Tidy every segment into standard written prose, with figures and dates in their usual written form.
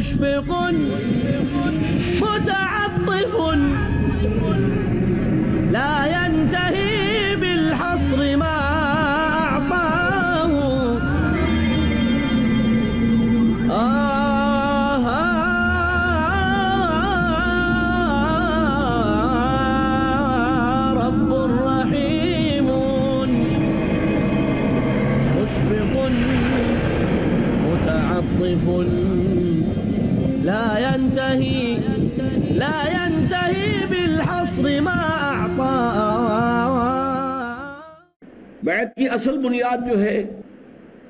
مشفق متعطف لا ينتهي بالحصر ما أعطاه رب رحيم مشفق متعطف لا ينتهي بالحصر ما أعطى. بیعت کی اصل بنیاد جو ہے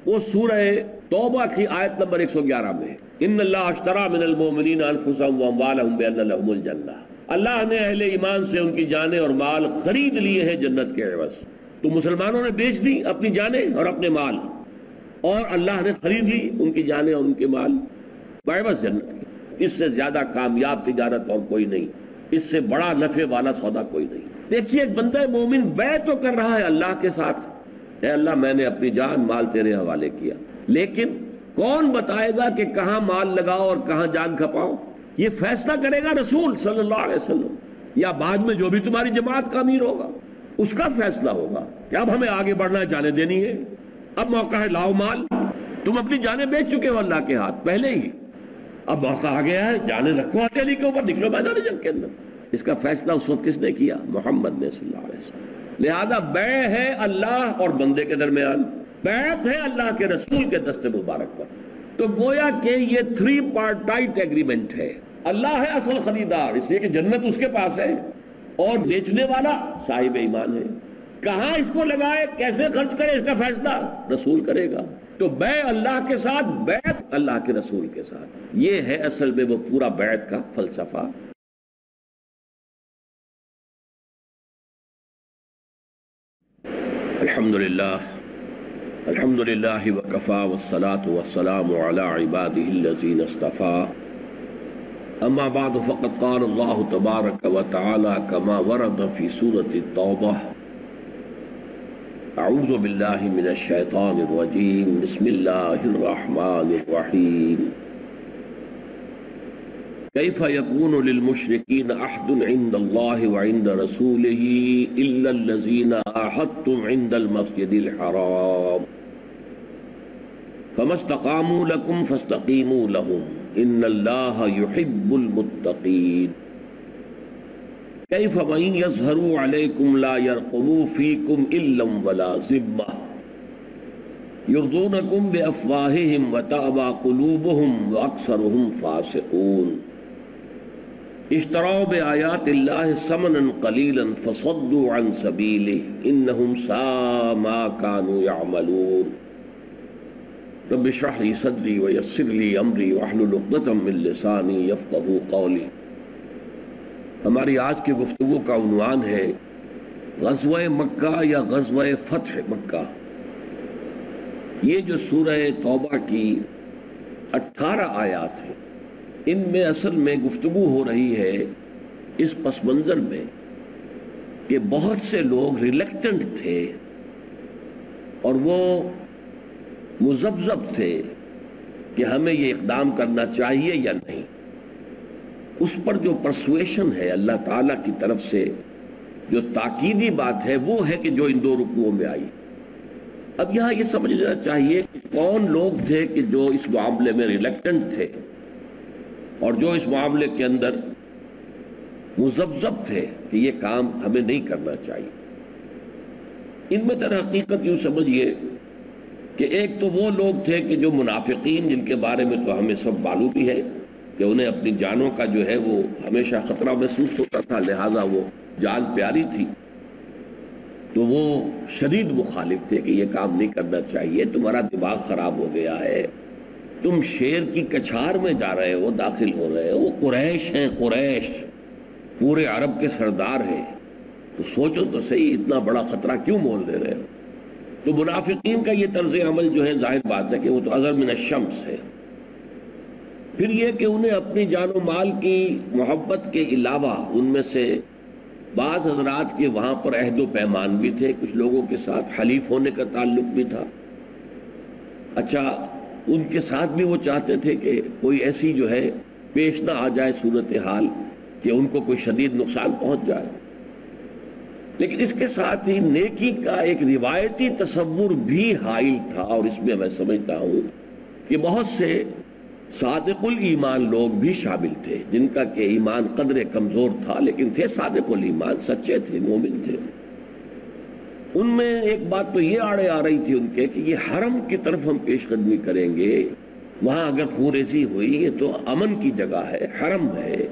وہ سورہ توبہ کی آیت نمبر 111 میں ان اللہ اشترى من المؤمنین انفسهم واموالهم بان لهم الجنہ. اللہ نے اہل ایمان سے ان کی جانیں اور مال خرید لیے ہیں جنت کے عوض. تو مسلمانوں نے بیچ دی اپنی جانیں اور اپنے مال، اور اللہ نے خرید لی ان کی جانیں اور ان کے مال بعوض جنت کی. اس سے زیادہ کامیاب تجارت اور کوئی نہیں، اس سے بڑا نفع والا سودا کوئی نہیں. دیکھیے ایک بندہ مومن بیعت تو کر رہا ہے اللہ کے ساتھ، اے اللہ میں نے اپنی جان مال تیرے حوالے کیا، لیکن کون بتائے گا کہ کہاں مال لگاؤ اور کہاں جان کھپاؤ؟ یہ فیصلہ کرے گا رسول صلی اللہ علیہ وسلم، یا بعد میں جو بھی تمہاری جماعت کا امیر ہوگا اس کا فیصلہ ہوگا کہ اب ہمیں آگے بڑھنا ہے، جانیں دینی ہے، اب موقع ہے لاؤ مال. تم اپنی جانیں بیچ چکے ہو اللہ کے ہاتھ پہلے ہی، اب موقع آ گیا ہے، جانیں رکھو علی کے اوپر، نکلو میدان جنگ کے اندر. اس کا فیصلہ اس وقت کس نے کیا؟ محمد نے صلی اللہ علیہ وسلم. لہذا بیع ہے اللہ اور بندے کے درمیان، بیعت ہے اللہ کے رسول کے دست مبارک پر. تو گویا کہ یہ 3 پارٹائٹ ایگریمنٹ ہے. اللہ ہے اصل خریدار، اس لیے کہ جنت اس کے پاس ہے، اور بیچنے والا صاحب ایمان ہے. کہاں اس کو لگائے، کیسے خرچ کرے، اس کا فیصلہ رسول کرے گا. تو بیع اللہ کے ساتھ، بیعت اللہ کے رسول کے ساتھ، یہ ہے اصل میں وہ پورا بیعت کا فلسفہ. الحمدللہ وکفا والصلاة والسلام علی عباده الذین اصطفى. اما بعد فقد قال اللہ تبارک وتعالی كما ورد فی سورة التوبہ اعوذ باللہ من الشیطان الرجیم بسم اللہ الرحمن الرحیم. كيف يكون للمشركين عهد عند الله وعند رسوله إلا الذين عاهدتم عند المسجد الحرام فما استقاموا لكم فاستقيموا لهم إن الله يحب المتقين. كيف من يظهروا عليكم لا يرقبوا فيكم إلا ولا ذمة يرضونكم بأفواههم وتأبى قلوبهم وأكثرهم فاسقون. اشتروا بآیات اللہ ثمنا قلیلا فصدوا عن سبیلہ انہم ساء ما كانوا يعملون. رب اشرح لي صدری ویسر لي امری واحلل عقدۃ من لسانی یفقہوا قولی. ہماری آج کی گفتگو کا عنوان ہے غزوہ مکہ یا غزوہ فتح مکہ. یہ جو سورہ توبہ کی 18 آیات ہیں، ان میں اصل میں گفتگو ہو رہی ہے اس پس منظر میں کہ بہت سے لوگ ریلیکٹنٹ تھے اور وہ مذبذب تھے کہ ہمیں یہ اقدام کرنا چاہیے یا نہیں. اس پر جو پرسویشن ہے اللہ تعالیٰ کی طرف سے، جو تاکیدی بات ہے، وہ ہے کہ جو ان 2 رکوعوں میں آئی. اب یہاں یہ سمجھنا چاہیے کہ کون لوگ تھے کہ جو اس معاملے میں ریلیکٹنٹ تھے اور جو اس معاملے کے اندر مذبذب تھے کہ یہ کام ہمیں نہیں کرنا چاہیے. ان میں در حقیقت یوں سمجھیے کہ ایک تو وہ لوگ تھے کہ جو منافقین، جن کے بارے میں تو ہمیں سب معلوم ہی ہے کہ انہیں اپنی جانوں کا جو ہے وہ ہمیشہ خطرہ محسوس ہوتا تھا، لہٰذا وہ جان پیاری تھی. تو وہ شدید مخالف تھے کہ یہ کام نہیں کرنا چاہیے، تمہارا دماغ خراب ہو گیا ہے، تم شیر کی کچھار میں جا رہے ہو، داخل ہو رہے ہو. وہ قریش ہیں، قریش پورے عرب کے سردار ہیں، تو سوچو تو صحیح اتنا بڑا خطرہ کیوں مول لے رہے ہو. تو منافقین کا یہ طرز عمل جو ہے ظاہر بات ہے کہ وہ تو اظہر من الشمس ہے. پھر یہ کہ انہیں اپنی جان و مال کی محبت کے علاوہ ان میں سے بعض حضرات کے وہاں پر عہد و پیمان بھی تھے، کچھ لوگوں کے ساتھ حلیف ہونے کا تعلق بھی تھا. اچھا ان کے ساتھ بھی وہ چاہتے تھے کہ کوئی ایسی جو ہے پیش نہ آ جائے صورتحال کہ ان کو کوئی شدید نقصان پہنچ جائے. لیکن اس کے ساتھ ہی نیکی کا ایک روایتی تصور بھی حائل تھا، اور اس میں سمجھتا ہوں کہ بہت سے صادق الایمان لوگ بھی شامل تھے جن کا کہ ایمان قدر کمزور تھا لیکن تھے صادق الایمان، سچے تھے، مومن تھے. ان میں ایک بات تو یہ آڑے آ رہی تھی ان کے کہ یہ حرم کی طرف ہم پیش قدمی کریں گے، وہاں اگر خونریزی ہوئی یہ تو امن کی جگہ ہے، حرم ہے.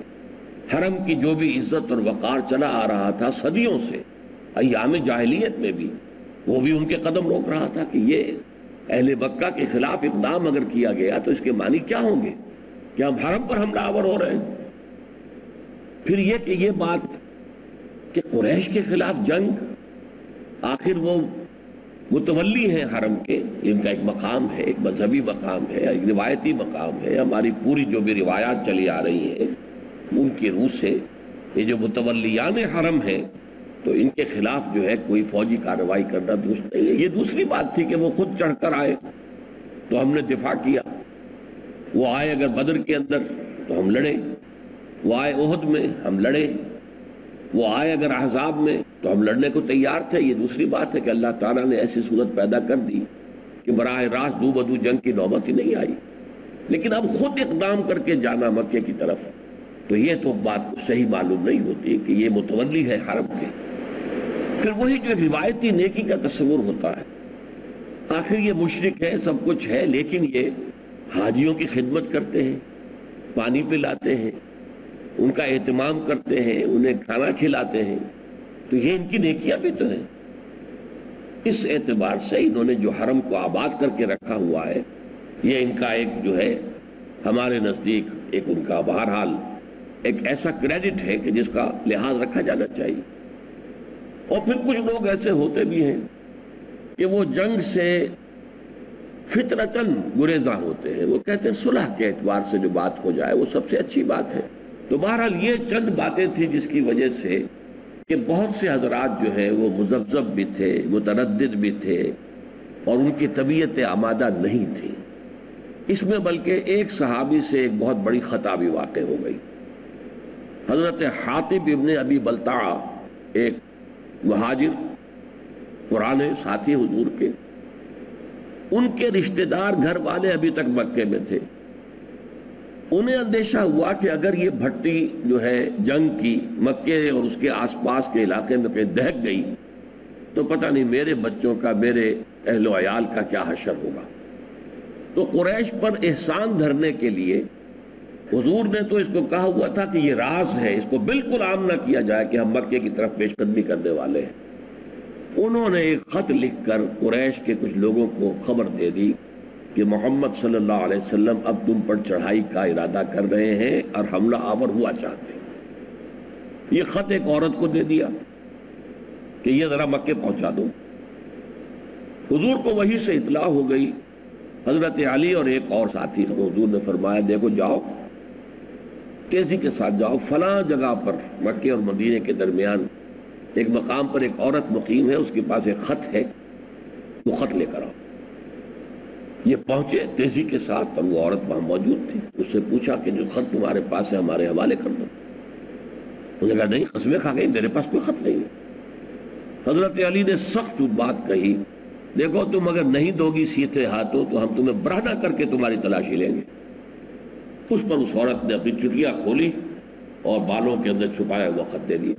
حرم کی جو بھی عزت اور وقار چلا آ رہا تھا صدیوں سے، ایام جاہلیت میں بھی، وہ بھی ان کے قدم روک رہا تھا کہ یہ اہل مکہ کے خلاف اقدام اگر کیا گیا تو اس کے معنی کیا ہوں گے کہ ہم حرم پر حملہ آور ہو رہے ہیں. پھر یہ کہ یہ بات کہ قریش کے خلاف جنگ، آخر وہ متولی ہیں حرم کے، ان کا ایک مقام ہے، ایک مذہبی مقام ہے، ایک روایتی مقام ہے. ہماری پوری جو بھی روایات چلی آ رہی ہیں ان کی روح سے یہ جو متولیان حرم ہیں تو ان کے خلاف جو ہے کوئی فوجی کارروائی کرنا درست نہیں ہے. یہ دوسری بات تھی کہ وہ خود چڑھ کر آئے تو ہم نے دفاع کیا، وہ آئے اگر بدر کے اندر تو ہم لڑے، وہ آئے احد میں ہم لڑے، وہ آئے اگر احزاب میں تو ہم لڑنے کو تیار تھے. یہ دوسری بات ہے کہ اللہ تعالیٰ نے ایسی صورت پیدا کر دی کہ براہ راست دو بدو جنگ کی نوبت ہی نہیں آئی. لیکن اب خود اقدام کر کے جانا مکے کی طرف تو یہ تو بات صحیح معلوم نہیں ہوتی کہ یہ متولی ہے حرم کے. پھر وہی جو روایتی نیکی کا تصور ہوتا ہے، آخر یہ مشرک ہے، سب کچھ ہے، لیکن یہ حاجیوں کی خدمت کرتے ہیں، پانی پلاتے ہیں، ان کا اہتمام کرتے ہیں، انہیں کھانا کھلاتے ہیں، تو یہ ان کی نیکیاں بھی تو ہیں. اس اعتبار سے انہوں نے جو حرم کو آباد کر کے رکھا ہوا ہے یہ ان کا ایک جو ہے ہمارے نزدیک ایک ان کا بہرحال ایک ایسا کریڈٹ ہے کہ جس کا لحاظ رکھا جانا چاہیے. اور پھر کچھ لوگ ایسے ہوتے بھی ہیں کہ وہ جنگ سے فطرتاً گریزاں ہوتے ہیں، وہ کہتے ہیں صلح کے اعتبار سے جو بات ہو جائے وہ سب سے اچھی بات ہے. تو بہرحال یہ چند باتیں تھیں جس کی وجہ سے کہ بہت سے حضرات جو ہے وہ مذبذب بھی تھے، متردد بھی تھے، اور ان کی طبیعت آمادہ نہیں تھی. اس میں بلکہ ایک صحابی سے ایک بہت بڑی خطا بھی واقع ہو گئی. حضرت حاطب ابن ابی بلتعہ ایک مہاجر پرانے ساتھی حضور کے، ان کے رشتہ دار گھر والے ابھی تک مکے میں تھے. انہیں اندیشہ ہوا کہ اگر یہ بھٹی جو ہے جنگ کی مکے اور اس کے آس پاس کے علاقے میں کہیں دہک گئی تو پتہ نہیں میرے بچوں کا، میرے اہل و عیال کا کیا حشر ہوگا. تو قریش پر احسان دھرنے کے لیے حضور نے تو اس کو کہا ہوا تھا کہ یہ راز ہے، اس کو بالکل عام نہ کیا جائے کہ ہم مکے کی طرف پیش قدمی کرنے والے ہیں. انہوں نے ایک خط لکھ کر قریش کے کچھ لوگوں کو خبر دے دی کہ محمد صلی اللہ علیہ وسلم اب تم پر چڑھائی کا ارادہ کر رہے ہیں اور حملہ آور ہوا چاہتے ہیں. یہ خط ایک عورت کو دے دیا کہ یہ ذرا مکے پہنچا دو. حضور کو وحی سے اطلاع ہو گئی. حضرت علی اور ایک اور ساتھی کو حضور نے فرمایا دیکھو جاؤ، تیزی کے ساتھ جاؤ، فلاں جگہ پر مکے اور مدینے کے درمیان ایک مقام پر ایک عورت مقیم ہے، اس کے پاس ایک خط ہے، وہ خط لے کر آؤ. یہ پہنچے تیزی کے ساتھ اور وہ عورت وہاں موجود تھی. اس سے پوچھا کہ جو خط تمہارے پاس ہے ہمارے حوالے کر دو. انہوں نے کہا نہیں، قسمیں کھا گئی، میرے پاس کوئی خط نہیں. حضرت علی نے سخت بات کہی، دیکھو تم اگر نہیں دو گی سیدھے ہاتھوں تو ہم تمہیں برہنہ کر کے تمہاری تلاشی لیں گے. اس پر اس عورت نے اپنی چٹیاں کھولی اور بالوں کے اندر چھپایا وہ خط دے دیا.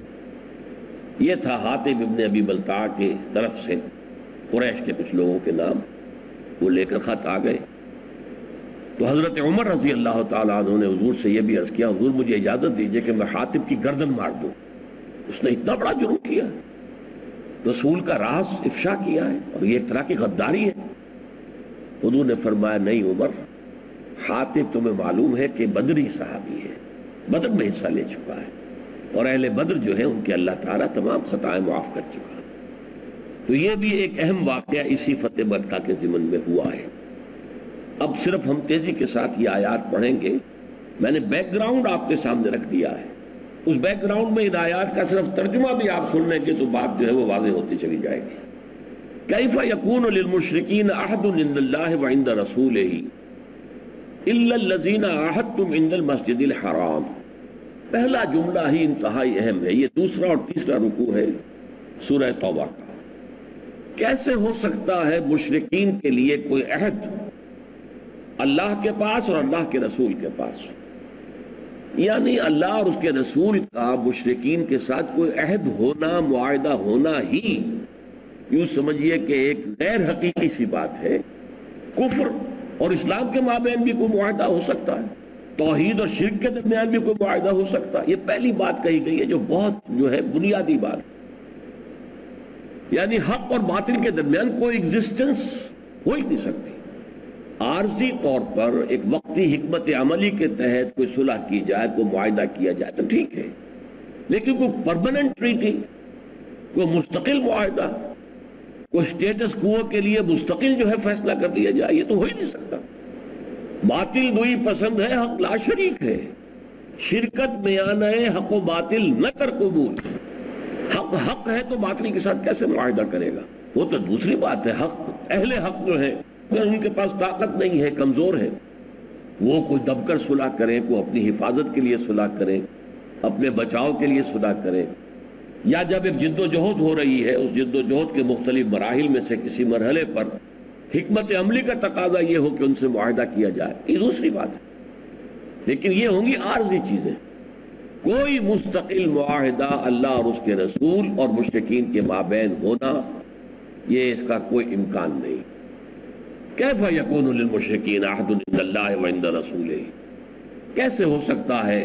یہ تھا حاطب ابن ابی بلتعہ کی طرف سے قریش کے کچھ لوگوں کے نام. وہ لے کر خط آ گئے تو حضرت عمر رضی اللہ تعالیٰ عنہ نے حضور سے یہ بھی عرض کیا، حضور مجھے اجازت دیجئے کہ میں حاطب کی گردن مار دوں، اس نے اتنا بڑا جرم کیا ہے، رسول کا راز افشا کیا ہے، اور یہ ایک طرح کی غداری ہے. حضور نے فرمایا نہیں عمر، حاطب تمہیں معلوم ہے کہ بدری صحابی ہے، بدر میں حصہ لے چکا ہے، اور اہل بدر جو ہے ان کے اللہ تعالیٰ تمام خطائیں معاف کر چکا ہے. تو یہ بھی ایک اہم واقعہ اسی فتح مکہ کے ضمن میں ہوا ہے. اب صرف ہم تیزی کے ساتھ یہ آیات پڑھیں گے. میں نے بیک گراؤنڈ آپ کے سامنے رکھ دیا ہے. اس بیک گراؤنڈ میں ان آیات کا صرف ترجمہ بھی آپ سن لیں گے تو بات جو ہے وہ واضح ہوتی چلی جائے گی. کیف یکون للمشرکین عہد عند اللہ وعند رسولہ الا الذین عاہدتم عند المسجد الحرام. پہلا جملہ ہی انتہائی اہم ہے. یہ دوسرا اور تیسرا رکوع ہے سورہ توبہ کا. کیسے ہو سکتا ہے مشرکین کے لیے کوئی عہد اللہ کے پاس اور اللہ کے رسول کے پاس؟ یعنی اللہ اور اس کے رسول کا مشرکین کے ساتھ کوئی عہد ہونا، معاہدہ ہونا ہی یوں سمجھیے کہ ایک غیر حقیقی سی بات ہے. کفر اور اسلام کے مابین بھی کوئی معاہدہ ہو سکتا ہے، توحید اور شرک کے درمیان بھی کوئی معاہدہ ہو سکتا ہے. یہ پہلی بات کہی گئی ہے جو بہت بنیادی بات ہے. یعنی حق اور باطل کے درمیان کوئی ایگزسٹنس ہو ہی نہیں سکتی. عارضی طور پر ایک وقتی حکمت عملی کے تحت کوئی صلح کی جائے، کوئی معاہدہ کیا جائے تو ٹھیک ہے، لیکن کوئی پرماننٹ ٹریٹی، کوئی مستقل معاہدہ، کوئی اسٹیٹس کو کے لیے مستقل فیصلہ کر لیا جائے، یہ تو ہو ہی نہیں سکتا. باطل دوئی پسند ہے، حق لا شریک ہے. شرکت میں آنا ہے حق و باطل نہ کر قبول. حق حق ہے تو باطل کے ساتھ کیسے معاہدہ کرے گا؟ وہ تو دوسری بات ہے. حق اہل حق جو ہے ان کے پاس طاقت نہیں ہے، کمزور ہے، وہ کوئی دب کر صلح کریں، کوئی اپنی حفاظت کے لیے صلح کریں، اپنے بچاؤ کے لیے صلح کریں، یا جب ایک جد و جہد ہو رہی ہے اس جد و جہد کے مختلف مراحل میں سے کسی مرحلے پر حکمت عملی کا تقاضا یہ ہو کہ ان سے معاہدہ کیا جائے، یہ دوسری بات ہے. لیکن یہ ہوں گی عارضی چیزیں. کوئی مستقل معاہدہ اللہ اور اس کے رسول اور مشرکین کے مابین ہونا، یہ اس کا کوئی امکان نہیں. کیف یکون للمشرکین عہد عند اللہ وعند رسولہ، کیسے ہو سکتا ہے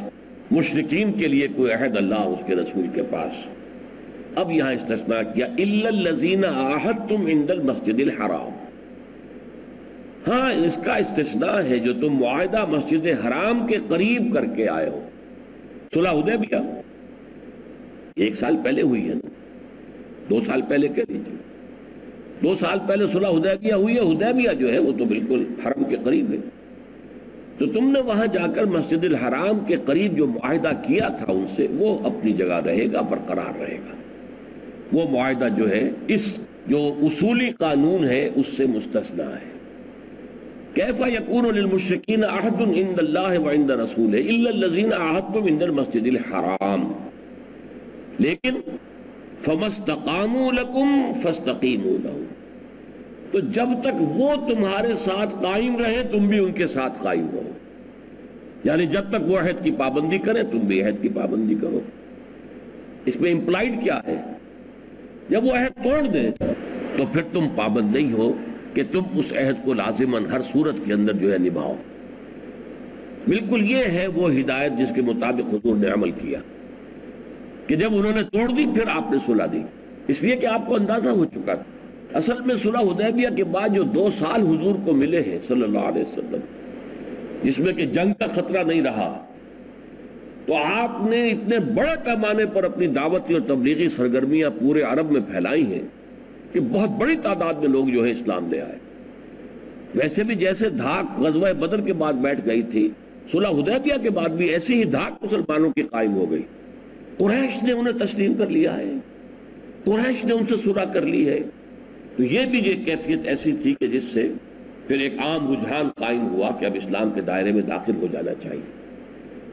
مشرکین کے لیے کوئی عہد اللہ اور اس کے رسول کے پاس؟ اب یہاں استثناء کیا الا الذین عاہدتم عند المسجد الحرام. ہاں اس کا استثناء ہے جو تم معاہدہ مسجد حرام کے قریب کر کے آئے ہو. صلح حدیبیہ 1 سال پہلے ہوئی ہے نا، 2 سال پہلے کہہ دیجیے، 2 سال پہلے صلح حدیبیہ ہوئی ہے. حدیبیہ جو ہے وہ تو بالکل حرم کے قریب ہے. تو تم نے وہاں جا کر مسجد الحرام کے قریب جو معاہدہ کیا تھا ان سے، وہ اپنی جگہ رہے گا، برقرار رہے گا. وہ معاہدہ جو ہے اس جو اصولی قانون ہے اس سے مستثنیٰ ہے. کیف یکون للمشرکین عہد عند اللہ وعند رسولہ الا الذین عاہدتم عند المسجد الحرام، لیکن فما استقاموا لکم فاستقیموا لہم. تو جب تک وہ تمہارے ساتھ قائم رہے تم بھی ان کے ساتھ قائم رہو. یعنی جب تک وہ عہد کی پابندی کریں تم بھی عہد کی پابندی کرو. اس میں امپلائڈ کیا ہے؟ جب وہ عہد توڑ دیں تو پھر تم پابند نہیں ہو کہ تم اس عہد کو لازماً ہر صورت کے اندر نبھاؤ. بالکل یہ ہے وہ ہدایت جس کے مطابق حضور نے عمل کیا کہ جب انہوں نے توڑ دی پھر آپ نے صلح دی. اس لیے کہ آپ کو اندازہ ہو چکا تھا. اصل میں صلح حدیبیہ کے بعد جو 2 سال حضور کو ملے ہیں صلی اللہ علیہ وسلم، جس میں کہ جنگ کا خطرہ نہیں رہا، تو آپ نے اتنے بڑے پیمانے پر اپنی دعوتی اور تبلیغی سرگرمیاں پورے عرب میں پھیلائی ہیں کہ بہت بڑی تعداد میں لوگ اسلام لے آئے. ویسے بھی جیسے دھاک غزوہ بدر کے بعد بیٹھ گئی تھی، صلح حدیبیہ کے بعد بھی ایسی ہی دھاک مسلمانوں کی قائم ہو گئی. قریش نے انہیں تسلیم کر لیا ہے، قریش نے ان سے صلح کر لی ہے. تو یہ بھی یہ کیفیت ایسی تھی کہ جس سے پھر ایک عام رجحان قائم ہوا کہ اب اسلام کے دائرے میں داخل ہو جانا چاہیے.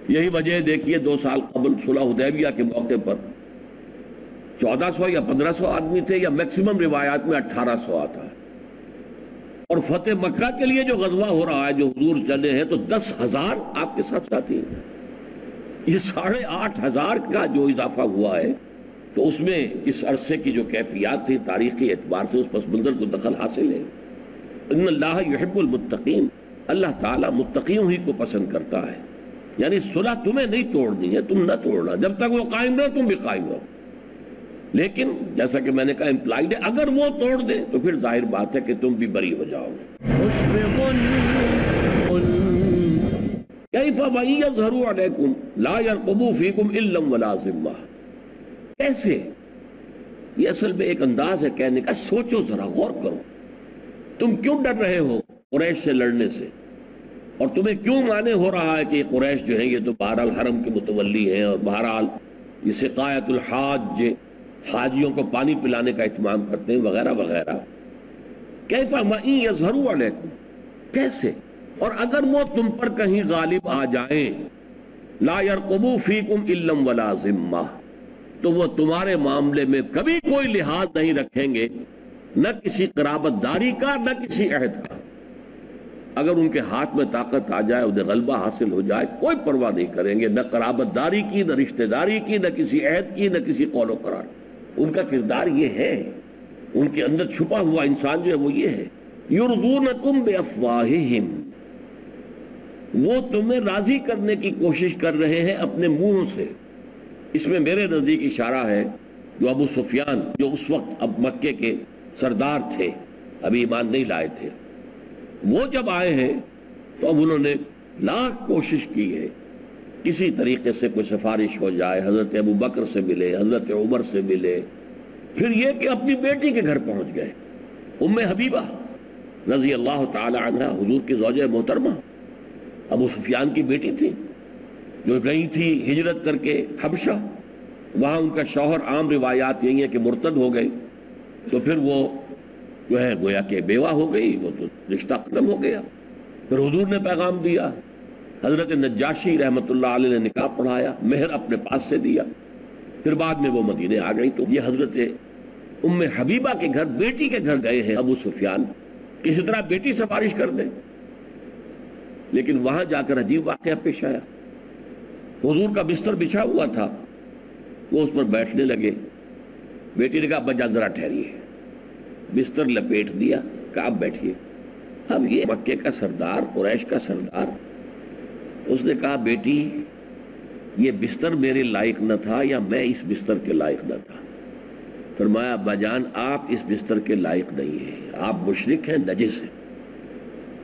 یہی وجہ دیکھیے 2 سال قبل صلح حدیبیہ کے موقع پر 1400 یا 1500 آدمی تھے، یا میکسیمم روایات میں 1800 آتا ہے. اور فتح مکہ کے لیے جو غزوہ ہو رہا ہے، جو حضور چلے ہیں، تو 10,000 آپ کے ساتھ ساتھی ہیں. یہ 8,500 کا جو اضافہ ہوا ہے، تو اس میں اس عرصے کی جو کیفیات تھی تاریخی اعتبار سے اس پس منظر کو دخل حاصل ہے. ان اللہ یحب المتقین، اللہ تعالیٰ متقیوں ہی کو پسند کرتا ہے. یعنی صلح تمہیں نہیں توڑنی ہے، تم نہ توڑنا. جب تک وہ قائم رہے تم بھی قائم رہو. لیکن جیسا کہ میں نے کہا امپلائڈ ہے، اگر وہ توڑ دے تو پھر ظاہر بات ہے کہ تم بھی بری ہو جاؤ گے. کیف وَإِن يَظْهَرُوا عَلَيْكُمْ لَا يَرْقُبُوا فِيكُمْ إِلًّا وَلَا ذِمَّةً. کیسے؟ یہ اصل میں ایک انداز ہے کہنے کا. سوچو ذرا، غور کرو. تم کیوں ڈر رہے ہو قریش سے لڑنے سے؟ اور تمہیں کیوں مانے ہو رہا ہے کہ یہ قریش جو ہیں یہ تو بہرحال حرم کے متولی ہیں، اور بہرحال یہ سقایت الحاج، حاجیوں کو پانی پلانے کا اہتمام کرتے ہیں وغیرہ وغیرہ. کیف مَئِن یظہروا علیکم، کیسے؟ اور اگر وہ تم پر کہیں غالب آ جائیں، لا یرقبوا فیکم الا ولا ذمہ، تو وہ تمہارے معاملے میں کبھی کوئی لحاظ نہیں رکھیں گے، نہ کسی قرابت داری کا نہ کسی عہد کا۔ اگر ان کے ہاتھ میں طاقت آ جائے، انہیں غلبہ حاصل ہو جائے، کوئی پرواہ نہیں کریں گے، نہ قرابت داری کی، نہ رشتہ داری کی، نہ کسی عہد کی، نہ کسی قول و قرار کی۔ ان کا کردار یہ ہے، ان کے اندر چھپا ہوا انسان جو ہے وہ یہ ہے، یرضونکم بافواہہم، وہ تمہیں راضی کرنے کی کوشش کر رہے ہیں اپنے منہوں سے۔ اس میں میرے نزدیک اشارہ ہے جو ابو سفیان، جو اس وقت اب مکے کے سردار تھے، ابھی ایمان نہیں لائے تھے، وہ جب آئے ہیں تو اب انہوں نے لاکھ کوشش کی ہے کسی طریقے سے کوئی سفارش ہو جائے، حضرت ابو بکر سے ملے، حضرت عمر سے ملے، پھر یہ کہ اپنی بیٹی کے گھر پہنچ گئے، ام حبیبہ رضی اللہ تعالی عنہ، حضور کی زوجہ محترمہ، ابو سفیان کی بیٹی تھی، جو گئی تھی ہجرت کر کے حبشہ، وہاں ان کا شوہر، عام روایات یہی ہیں کہ مرتد ہو گئے، تو پھر وہ جو ہے گویا کہ بیوہ ہو گئی، وہ تو رشتہ ختم ہو گیا۔ پھر حضور نے پیغام دیا، حضرت نجاشی رحمۃ اللہ علیہ نے نکاح پڑھایا، مہر اپنے پاس سے دیا، پھر بعد میں وہ مدینے آ گئی۔ تو یہ حضرت ام حبیبہ کے گھر، بیٹی کے گھر گئے ہیں ابو سفیان، کسی طرح بیٹی سفارش کر دیں، لیکن وہاں جا کر عجیب واقعہ پیش آیا۔ حضور کا بستر بچھا ہوا تھا، وہ اس پر بیٹھنے لگے، بیٹی نے کہا ابا جان ذرا ٹھہریے، بستر لپیٹ دیا، کہا اب بیٹھیے۔ اب یہ مکے کا سردار، قریش کا سردار، اس نے کہا بیٹی یہ بستر میرے لائق نہ تھا یا میں اس بستر کے لائق نہ تھا؟ فرمایا ابا جان آپ اس بستر کے لائق نہیں ہیں، آپ مشرک ہیں، نجس ہیں،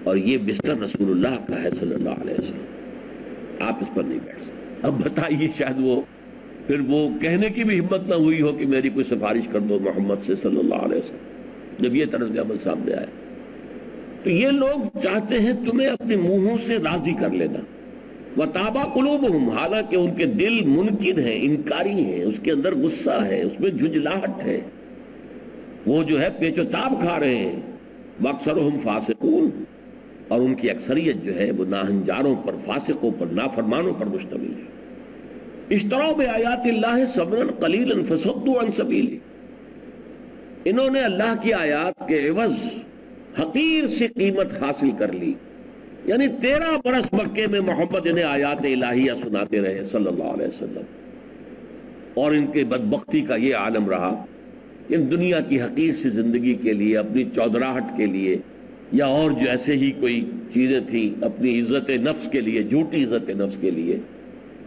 اور یہ بستر رسول اللہ کا ہے صلی اللہ علیہ وسلم، آپ اس پر نہیں بیٹھ سکتے۔ اب بتائیے، شاید وہ پھر وہ کہنے کی بھی ہمت نہ ہوئی ہو کہ میری کوئی سفارش کر دو محمد سے صلی اللہ علیہ وسلم، جب یہ طرز عمل سامنے آیا۔ تو یہ لوگ چاہتے ہیں تمہیں اپنے منہوں سے راضی کر لینا، وَتَابَ قُلُوبُهُمْ، حالانکہ ان کے دل منکر ہیں، انکاری ہیں، اس کے اندر غصہ ہے، اس میں جھجلاہٹ ہے، وہ جو ہے پیچ و تاب کھا رہے ہیں۔ وَأَكْثَرُهُمْ فَاسِقُونَ، اور ان کی اکثریت جو ہے وہ ناہنجاروں پر، فاسقوں پر، نافرمانوں پر مشتمل ہے۔ اشتروا بآیات اللہ ثمنا قلیلا فصدوا عن سبیلہ، انہوں نے اللہ کی آیات کے عوض حقیر سی قیمت حاصل کر لی، یعنی 13 برس مکے میں محمد انہیں آیات الہیہ سناتے رہے صلی اللہ علیہ وسلم، اور ان کے بدبختی کا یہ عالم رہا، ان دنیا کی حقیر سی زندگی کے لیے، اپنی چودراہٹ کے لیے، یا اور جو ایسے ہی کوئی چیزیں تھیں، اپنی عزت نفس کے لیے، جھوٹی عزت نفس کے لیے،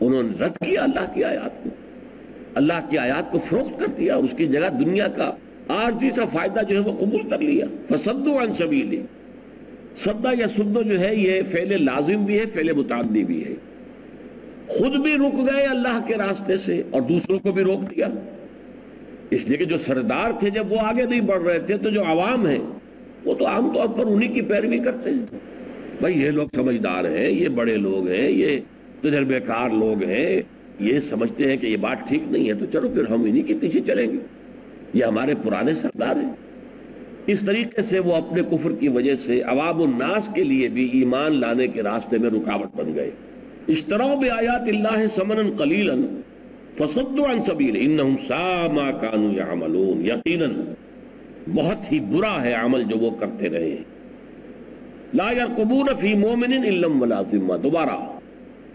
انہوں نے رد کیا اللہ کی آیات کو، اللہ کی آیات کو فروخت کر دیا، اس کی جگہ دنیا کا عارضی سا فائدہ جو ہے وہ قبول کر لیا۔ فصدوا عن سبیلہ، صدہ یا سدو جو ہے یہ فعل لازم بھی ہے، فعل متعدی بھی ہے، خود بھی رک گئے اللہ کے راستے سے اور دوسروں کو بھی روک دیا، اس لیے کہ جو سردار تھے جب وہ آگے نہیں بڑھ رہے تھے تو جو عوام ہیں وہ تو عام طور پر انہی کی پیروی کرتے ہیں، بھائی یہ لوگ سمجھدار ہیں، یہ بڑے لوگ ہیں، یہ تجربے کار لوگ ہیں، یہ سمجھتے ہیں کہ یہ بات ٹھیک نہیں ہے، تو چلو پھر ہم انہی کے پیچھے چلیں گے، یہ ہمارے پرانے سردار ہیں۔ اس طریقے سے وہ اپنے کفر کی وجہ سے عوام الناس کے لیے بھی ایمان لانے کے راستے میں رکاوٹ بن گئے۔ اشتروا بآیات اللہ ثمنا قلیلا فصدوا عن سبیلہ انہم ساء ما كانوا یعملون، یقیناً بہت ہی برا ہے عمل جو وہ کرتے رہے۔ لا یرقبون فی مومن الا ولا ذمہ، دوبارہ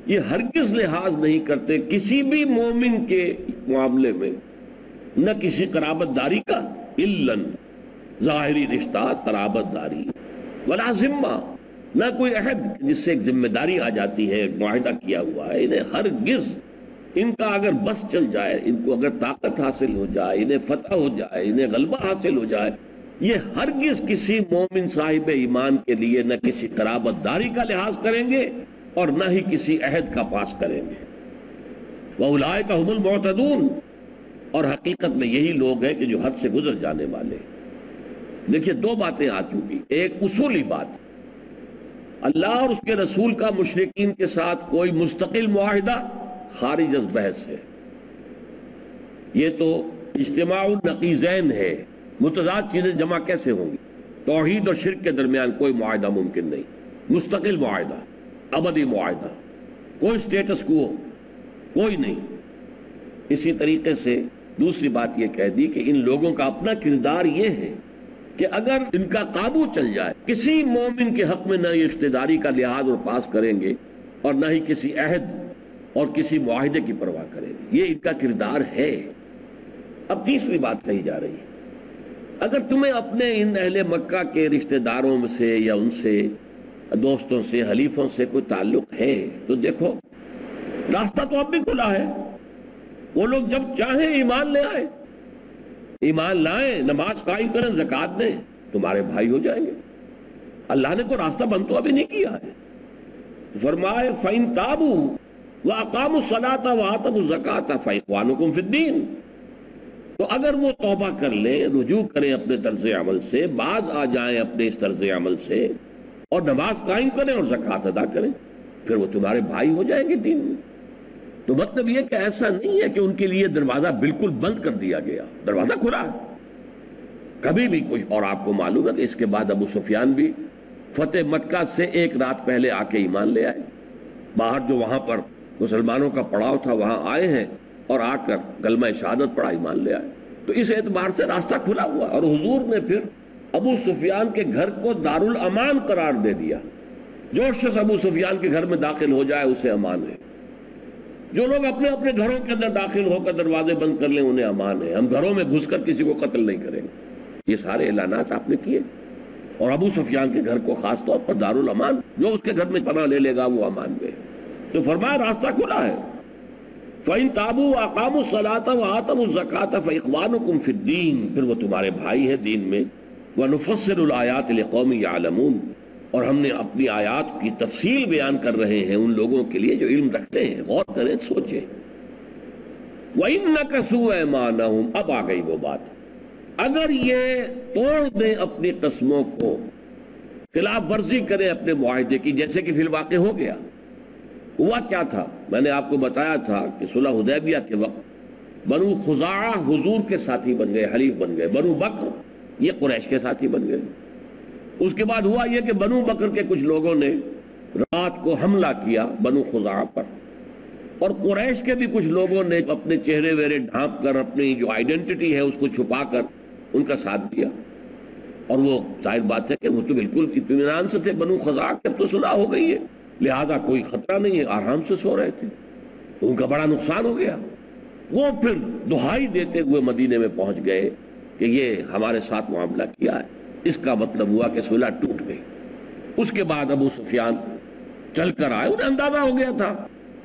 یہ ہرگز لحاظ نہیں کرتے کسی بھی مومن کے معاملے میں، نہ کسی قرابت داری کا، الا ظاہری رشتہ، قرابت داری، ولا ذمہ، نہ کوئی عہد جس سے ایک ذمہ داری آ جاتی ہے، ایک معاہدہ کیا ہوا ہے، انہیں ہرگز، ان کا اگر بس چل جائے، ان کو اگر طاقت حاصل ہو جائے، انہیں فتح ہو جائے، انہیں غلبہ حاصل ہو جائے، یہ ہرگز کسی مومن صاحب ایمان کے لیے نہ کسی قرابت داری کا لحاظ کریں گے اور نہ ہی کسی عہد کا پاس کریں گے۔ وَأُولَٰئِكَ هُمُ الْمُعْتَدُونَ، اور حقیقت میں یہی لوگ ہیں کہ جو حد سے گزر جانے والے۔ دیکھیے دو باتیں آ چکی، ایک اصولی بات، اللہ اور اس کے رسول کا مشرکین کے ساتھ کوئی مستقل معاہدہ خارج از بحث ہے، یہ تو اجتماع النقیضین ہے، متضاد چیزیں جمع کیسے ہوں گی؟ توحید اور شرک کے درمیان کوئی معاہدہ ممکن نہیں، مستقل معاہدہ، ابدی معاہدہ، کوئی سٹیٹس کو کوئی نہیں۔ اسی طریقے سے دوسری بات یہ کہہ دی کہ ان لوگوں کا اپنا کردار یہ ہے کہ اگر ان کا قابو چل جائے، کسی مومن کے حق میں نہ یہ رشتہ داری کا لحاظ اور پاس کریں گے اور نہ ہی کسی عہد اور کسی معاہدے کی پرواہ کریں گے، یہ ان کا کردار ہے۔ اب تیسری بات کہی جا رہی ہے، اگر تمہیں اپنے ان اہل مکہ کے رشتہ داروں میں سے یا ان سے دوستوں سے حلیفوں سے کوئی تعلق ہے تو دیکھو راستہ تو اب بھی کھلا ہے، وہ لوگ جب چاہیں ایمان لے آئے، ایمان لائیں، نماز قائم کریں، زکوٰۃ دیں، تمہارے بھائی ہو جائیں گے۔ اللہ نے کوئی راستہ بند تو ابھی نہیں کیا ہے۔ فرمائے فَإِن تَابُوا وَأَقَامُوا الصَّلَاةَ وَآتَوُا الزَّكَاةَ فَإِخْوَانُكُمْ فِي الدِّينِ، تو اگر وہ توبہ کر لیں، رجوع کریں اپنے طرز عمل سے، باز آ جائیں اپنے اس طرز عمل سے اور نماز قائم کریں اور زکوٰۃ ادا کریں، پھر وہ تمہارے بھائی ہو جائیں گے دین میں۔ تو مطلب یہ کہ ایسا نہیں ہے کہ ان کے لیے دروازہ بالکل بند کر دیا گیا، دروازہ کھلا ہے کبھی بھی کوئی۔ اور آپ کو معلوم ہے کہ اس کے بعد ابو سفیان بھی فتح مکہ سے ایک رات پہلے آ کے ایمان لے آئے، باہر جو وہاں پر مسلمانوں کا پڑاؤ تھا وہاں آئے ہیں اور آ کر کلمہ شہادت پڑھا، ایمان لے آئے۔ تو اس اعتبار سے راستہ کھلا ہوا، اور حضور نے پھر ابو سفیان کے گھر کو دارالامان قرار دے دیا۔ جو شخص ابو سفیان کے گھر میں داخل ہو جائے اسے امان ہے، جو لوگ اپنے اپنے گھروں کے اندر داخل ہو کر دروازے بند کر لیں انہیں امان ہے، ہم گھروں میں گھس کر کسی کو قتل نہیں کریں گے۔ یہ سارے اعلانات آپ نے کیے، اور ابو سفیان کے گھر کو خاص طور پر دارالامان، جو اس کے گھر میں پناہ لے لے گا وہ امان میں۔ تو فرمایا راستہ کھلا ہے، فَإِن تَابُوا وَأَقَامُوا الصَّلَاةَ وَآتَوُا الزَّكَاةَ فَإِخْوَانُكُمْ فِي الدِّينِ، پھر وہ تمہارے بھائی ہیں دین میں۔ وَنُفَصِّلُ الْآيَاتِ لِقَوْمٍ يَعْلَمُونَ، اور ہم نے اپنی آیات کی تفصیل بیان کر رہے ہیں ان لوگوں کے لیے جو علم رکھتے ہیں، غور کریں، سوچیں۔ وَإِن نَكَثُوا أَيْمَانَهُمْ، اب آ گئی وہ بات، اگر یہ توڑ دیں اپنی قسموں کو، خلاف ورزی کریں اپنے معاہدے کی، جیسے کہ فی الواقع ہو گیا۔ ہوا کیا تھا، میں نے آپ کو بتایا تھا کہ صلح حدیبیہ کے وقت بنو خزاعہ حضور کے ساتھی بن گئے، حلیف بن گئے، بنو بکر یہ قریش کے ساتھی بن گئے۔ اس کے بعد ہوا یہ کہ بنو بکر کے کچھ لوگوں نے رات کو حملہ کیا بنو خزاعہ پر، اور قریش کے بھی کچھ لوگوں نے اپنے چہرے وہرے ڈھانپ کر اپنی جو آئیڈینٹی ہے اس کو چھپا کر ان کا ساتھ دیا۔ اور وہ ظاہر بات ہے کہ وہ تو بالکل اطمینان سے تھے بنو خزاعہ کے، اب تو صلح ہو گئی ہے لہذا کوئی خطرہ نہیں ہے، آرام سے سو رہے تھے، تو ان کا بڑا نقصان ہو گیا۔ وہ پھر دہائی دیتے ہوئے مدینے میں پہنچ گئے کہ یہ ہمارے ساتھ معاملہ کیا ہے۔ اس کا مطلب ہوا کہ صلح ٹوٹ گئی۔ اس کے بعد ابو سفیان چل کر آئے، انہیں اندازہ ہو گیا تھا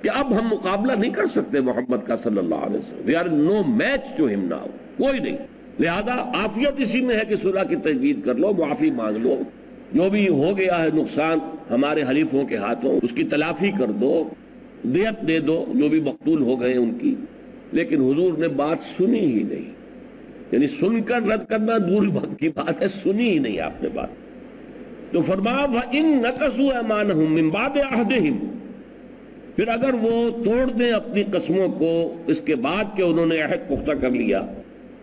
کہ اب ہم مقابلہ نہیں کر سکتے محمد کا صلی اللہ علیہ وسلم، we are no match to him now، کوئی نہیں، لہذا عافیت اسی میں ہے کہ صلح کی تجدید کر لو، معافی مانگ لو، جو بھی ہو گیا ہے نقصان ہمارے حلیفوں کے ہاتھوں اس کی تلافی کر دو، دیت دے دو جو بھی مقتول ہو گئے ان کی۔ لیکن حضور نے بات سنی ہی نہیں، یعنی سن کر رد کرنا دور کی بات ہے، سنی ہی نہیں آپ نے بات۔ تو فرمایا وَإِن نَكَثُوا أَيْمَانَهُم مِّن بَعْدِ عَهْدِهِمْ، پھر اگر وہ توڑ دیں اپنی قسموں کو اس کے بعد کہ انہوں نے عہد پختہ کر لیا،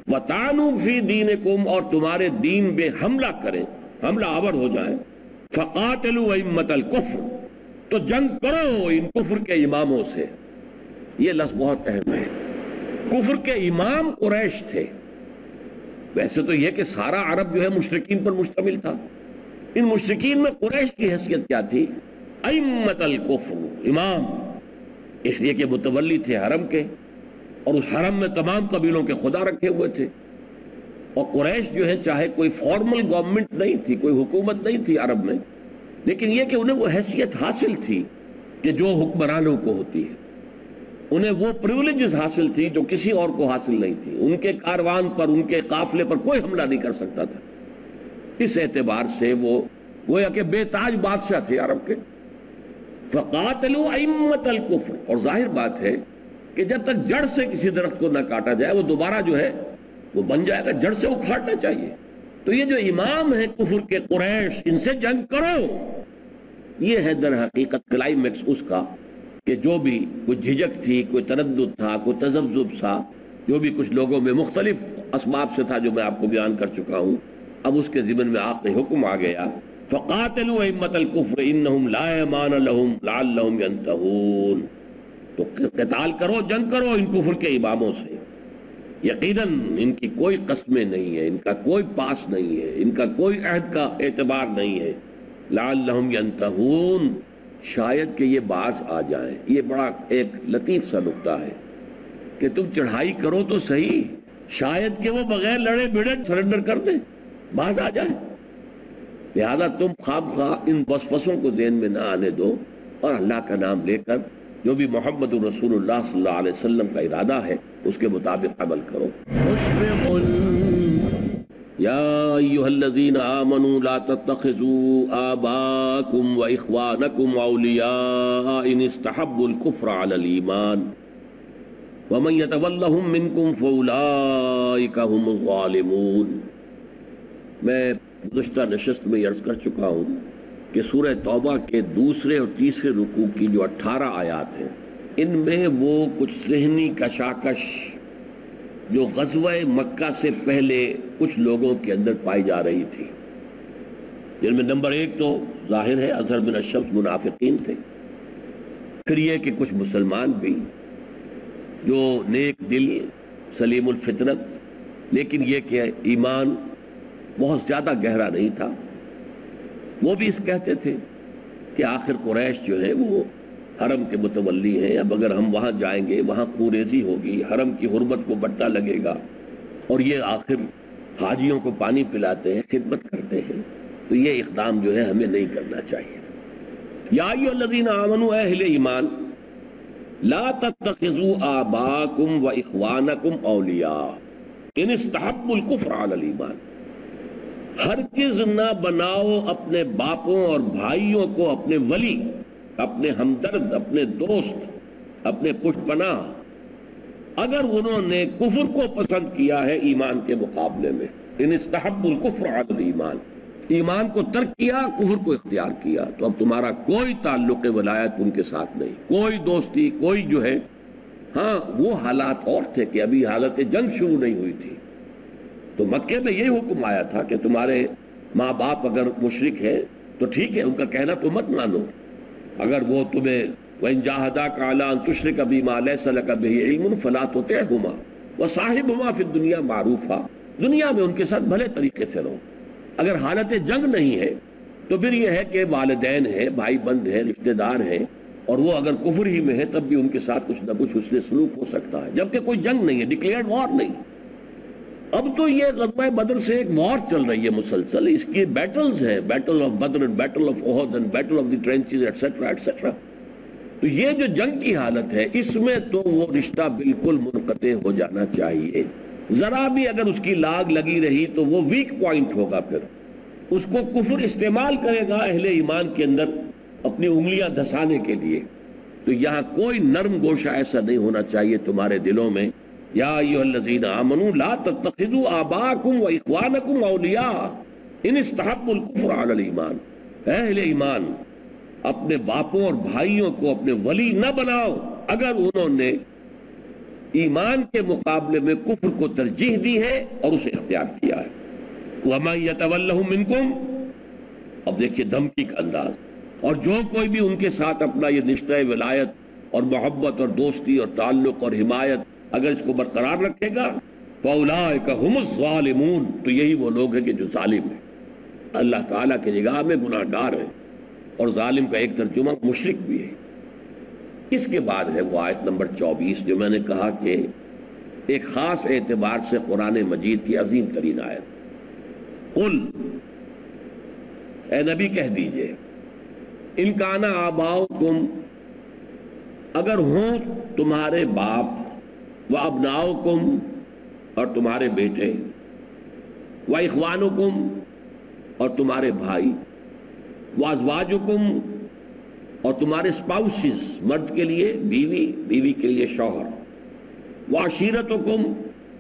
وَطَعَنُوا فِي دِينِكُمْ، اور تمہارے دین پہ حملہ کریں، حملہ آور ہو جائیں، فَقَاتِلُوا أَئِمَّةَ الْكُفْرِ، تو جنگ کرو ان کفر کے اماموں سے۔ یہ لفظ بہت اہم ہے، کفر کے امام قریش تھے۔ ویسے تو یہ کہ سارا عرب جو ہے مشرکین پر مشتمل تھا، ان مشرکین میں قریش کی حیثیت کیا تھی؟ ائمۃ الکفر، امام، اس لیے کہ متولی تھے حرم کے، اور اس حرم میں تمام قبیلوں کے خدا رکھے ہوئے تھے۔ اور قریش جو ہے چاہے کوئی فارمل گورنمنٹ نہیں تھی، کوئی حکومت نہیں تھی عرب میں، لیکن یہ کہ انہیں وہ حیثیت حاصل تھی کہ جو حکمرانوں کو ہوتی ہے، انہیں وہ پریولیجز حاصل تھی جو کسی اور کو حاصل نہیں تھی۔ ان کے کاروان پر، ان کے قافلے پر کوئی حملہ نہیں کر سکتا تھا۔ اس اعتبار سے وہ گویا کہ بے تاج بادشاہ تھے عرب کے۔ فَقَاتِلُوا أَئِمَّةَ الْكُفْرِ، اور ظاہر بات ہے کہ جب تک جڑ سے کسی درخت کو نہ کاٹا جائے وہ دوبارہ جو ہے وہ بن جائے گا، جڑ سے اکھاڑنا چاہیے۔ تو یہ جو امام ہے کفر کے قریش، ان سے جنگ کرو، یہ ہے در حقیقت کلائمیکس اس کا کہ جو بھی کوئی جھجک تھی، کوئی تردد تھا، کوئی تذبذب تھا، جو بھی کچھ لوگوں میں مختلف اسباب سے تھا جو میں آپ کو بیان کر چکا ہوں، اب اس کے ضمن میں آخری حکم آ گیا فقاتلوا ائمۃ الکفر انہم لا ایمان لہم لعلہم ینتہون، تو قتال کرو، جنگ کرو ان کفر کے اماموں سے، یقیناً ان کی کوئی قسمیں نہیں ہے، ان کا کوئی پاس نہیں ہے، ان کا کوئی عہد کا اعتبار نہیں ہے، لعلہم ینتہون، شاید کہ یہ باز آ جائیں۔ یہ بڑا ایک لطیف سا نکتہ ہے کہ تم چڑھائی کرو تو صحیح، شاید کہ وہ بغیر لڑے بھڑے سرنڈر کر دیں، باز آ جائے۔ لہذا تم خواہ ان وسوسوں کو ذہن میں نہ آنے دو، اور اللہ کا نام لے کر جو بھی محمد رسول اللہ صلی اللہ علیہ وسلم کا ارادہ ہے اس کے مطابق عمل کرو۔ یا ایھا الذین آمنوا لا تتخذوا آباءکم واخوانکم اولیاء ان استحبوا الکفر علی الایمان ومن یتولہم منکم فاولئک ھم الظالمون۔ میں گزشتہ نشست میں عرض کر چکا ہوں کہ سورہ توبہ کے دوسرے اور تیسرے رکوع کی جو 18 آیات ہیں، ان میں وہ کچھ ذہنی کشاکش جو غزوہ مکہ سے پہلے کچھ لوگوں کے اندر پائی جا رہی تھی، جن میں نمبر 1 تو ظاہر ہے اظہر من الشمس منافقین تھے، پھر یہ کہ کچھ مسلمان بھی جو نیک دل سلیم الفطرت، لیکن یہ کہ ایمان بہت زیادہ گہرا نہیں تھا، وہ بھی اس کہتے تھے کہ آخر قریش جو ہے وہ حرم کے متولی ہیں، اب اگر ہم وہاں جائیں گے وہاں خوریزی ہوگی، حرم کی حرمت کو بٹا لگے گا، اور یہ آخر حاجیوں کو پانی پلاتے ہیں، خدمت کرتے ہیں، تو یہ اقدام جو ہے ہمیں نہیں کرنا چاہیے۔ یا ایھا الذین آمنوا، اے اہل ایمان، لا تتخذوا آباءکم واخوانکم اولیاء ان استحبوا الکفر علی الایمان، ہرگز نہ بناؤ اپنے باپوں اور بھائیوں کو اپنے ولی، اپنے ہمدرد، اپنے دوست، اپنے پشت پناہ، اگر انہوں نے کفر کو پسند کیا ہے ایمان کے مقابلے میں۔ ان استحبوا الکفر علی الایمان، ایمان کو ترک کیا، کفر کو اختیار کیا، تو اب تمہارا کوئی تعلق ولایت ان کے ساتھ نہیں، کوئی دوستی، کوئی جو ہے، ہاں وہ حالات اور تھے کہ ابھی حالت جنگ شروع نہیں ہوئی تھی، تو مکے میں یہ حکم آیا تھا کہ تمہارے ماں باپ اگر مشرک ہے تو ٹھیک ہے، ان کا کہنا تو مت مانو، اگر وہ تمہیں وَإِن جَاهَدَاكَ عَلَىٰ أَن تُشْرِكَ بِمَا لَيْسَ لَكَ بِهِ عِلْمٌ فَلَا تُطِعْهُمَا وَصَاحِبْهُمَا فِي الدُّنْيَا مَعْرُوفًا، دنیا میں ان کے ساتھ بھلے طریقے سے رہو۔ اگر حالت جنگ نہیں ہے تو پھر یہ ہے کہ والدین ہیں، بھائی بند ہیں، رشتہ دار ہیں، اور وہ اگر کفر ہی میں ہے تب بھی ان کے ساتھ کچھ نہ کچھ حسن سلوک ہو سکتا ہے، جبکہ کوئی جنگ نہیں ہے، ڈکلیئرڈ وار نہیں۔ اب تو یہ غزوہ بدر سے ایک وار چل رہی ہے مسلسل، اس کی بیٹلز ہیں، battle of Badr and battle of Uhud and battle of the trenches etcetera etcetera, تو یہ جو جنگ کی حالت ہے اس میں تو وہ رشتہ بالکل منقطع ہو جانا چاہیے، ذرا بھی اگر اس کی لاگ لگی رہی تو وہ ویک پوائنٹ ہوگا، پھر اس کو کفر استعمال کرے گا اہل ایمان کے اندر اپنی انگلیاں دھسانے کے لیے، تو یہاں کوئی نرم گوشہ ایسا نہیں ہونا چاہیے تمہارے دلوں میں۔ یا ایھا الذین آمنوا لا تتخذوا آباءکم واخوانکم اولیاء ان استحبوا الکفر علی الایمان، اہل ایمان اپنے باپوں اور بھائیوں کو اپنے ولی نہ بناؤ اگر انہوں نے ایمان کے مقابلے میں کفر کو ترجیح دی ہے اور اسے اختیار کیا ہے۔ وَمَن يَتَوَلَّهُم مِّنكُمْ، اب دیکھیے دھمکی کا انداز، اور جو کوئی بھی ان کے ساتھ اپنا یہ رشتہ ولایت اور محبت اور دوستی اور تعلق اور حمایت اگر اس کو برقرار رکھے گا فَأُولَٰئِكَ هُمُ الظَّالِمُونَ، تو یہی وہ لوگ ہیں کہ جو ظالم ہیں، اللہ تعالیٰ کی نگاہ میں گناہ گار ہیں، اور ظالم کا ایک ترجمہ مشرک بھی ہے۔ اس کے بعد ہے وہ آیت نمبر 24 جو میں نے کہا کہ ایک خاص اعتبار سے قرآن مجید کی عظیم ترین آیت۔ قل، اے نبی کہہ دیجئے، ان کان آباؤکم، اگر ہوں تمہارے باپ، و ابناؤکم، اور تمہارے بیٹے، و اخوانکم، اور تمہارے بھائی، و ازواجکم، اور تمہارے اسپاؤسز، مرد کے لیے بیوی، بیوی کے لیے شوہر، و عشیرتکم،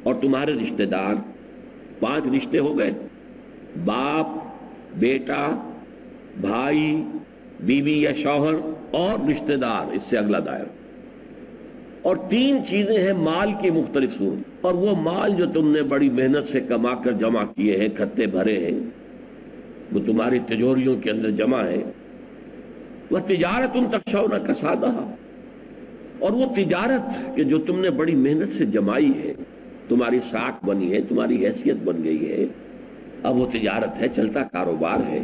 اور تمہارے رشتہ دار، 5 رشتے ہو گئے، باپ، بیٹا، بھائی، بیوی یا شوہر اور رشتہ دار، اس سے اگلا دائرہ۔ اور 3 چیزیں ہیں مال کی مختلف صورت، اور وہ مال جو تم نے بڑی محنت سے کما کر جمع کیے ہیں، کھتے بھرے ہیں، وہ تمہاری تجوریوں کے اندر جمع ہے، وہ تجارت تخشون کسادہا، اور وہ تجارت کہ جو تم نے بڑی محنت سے جمائی ہے، تمہاری ساکھ بنی ہے، تمہاری حیثیت بن گئی ہے، اب وہ تجارت ہے، چلتا کاروبار ہے،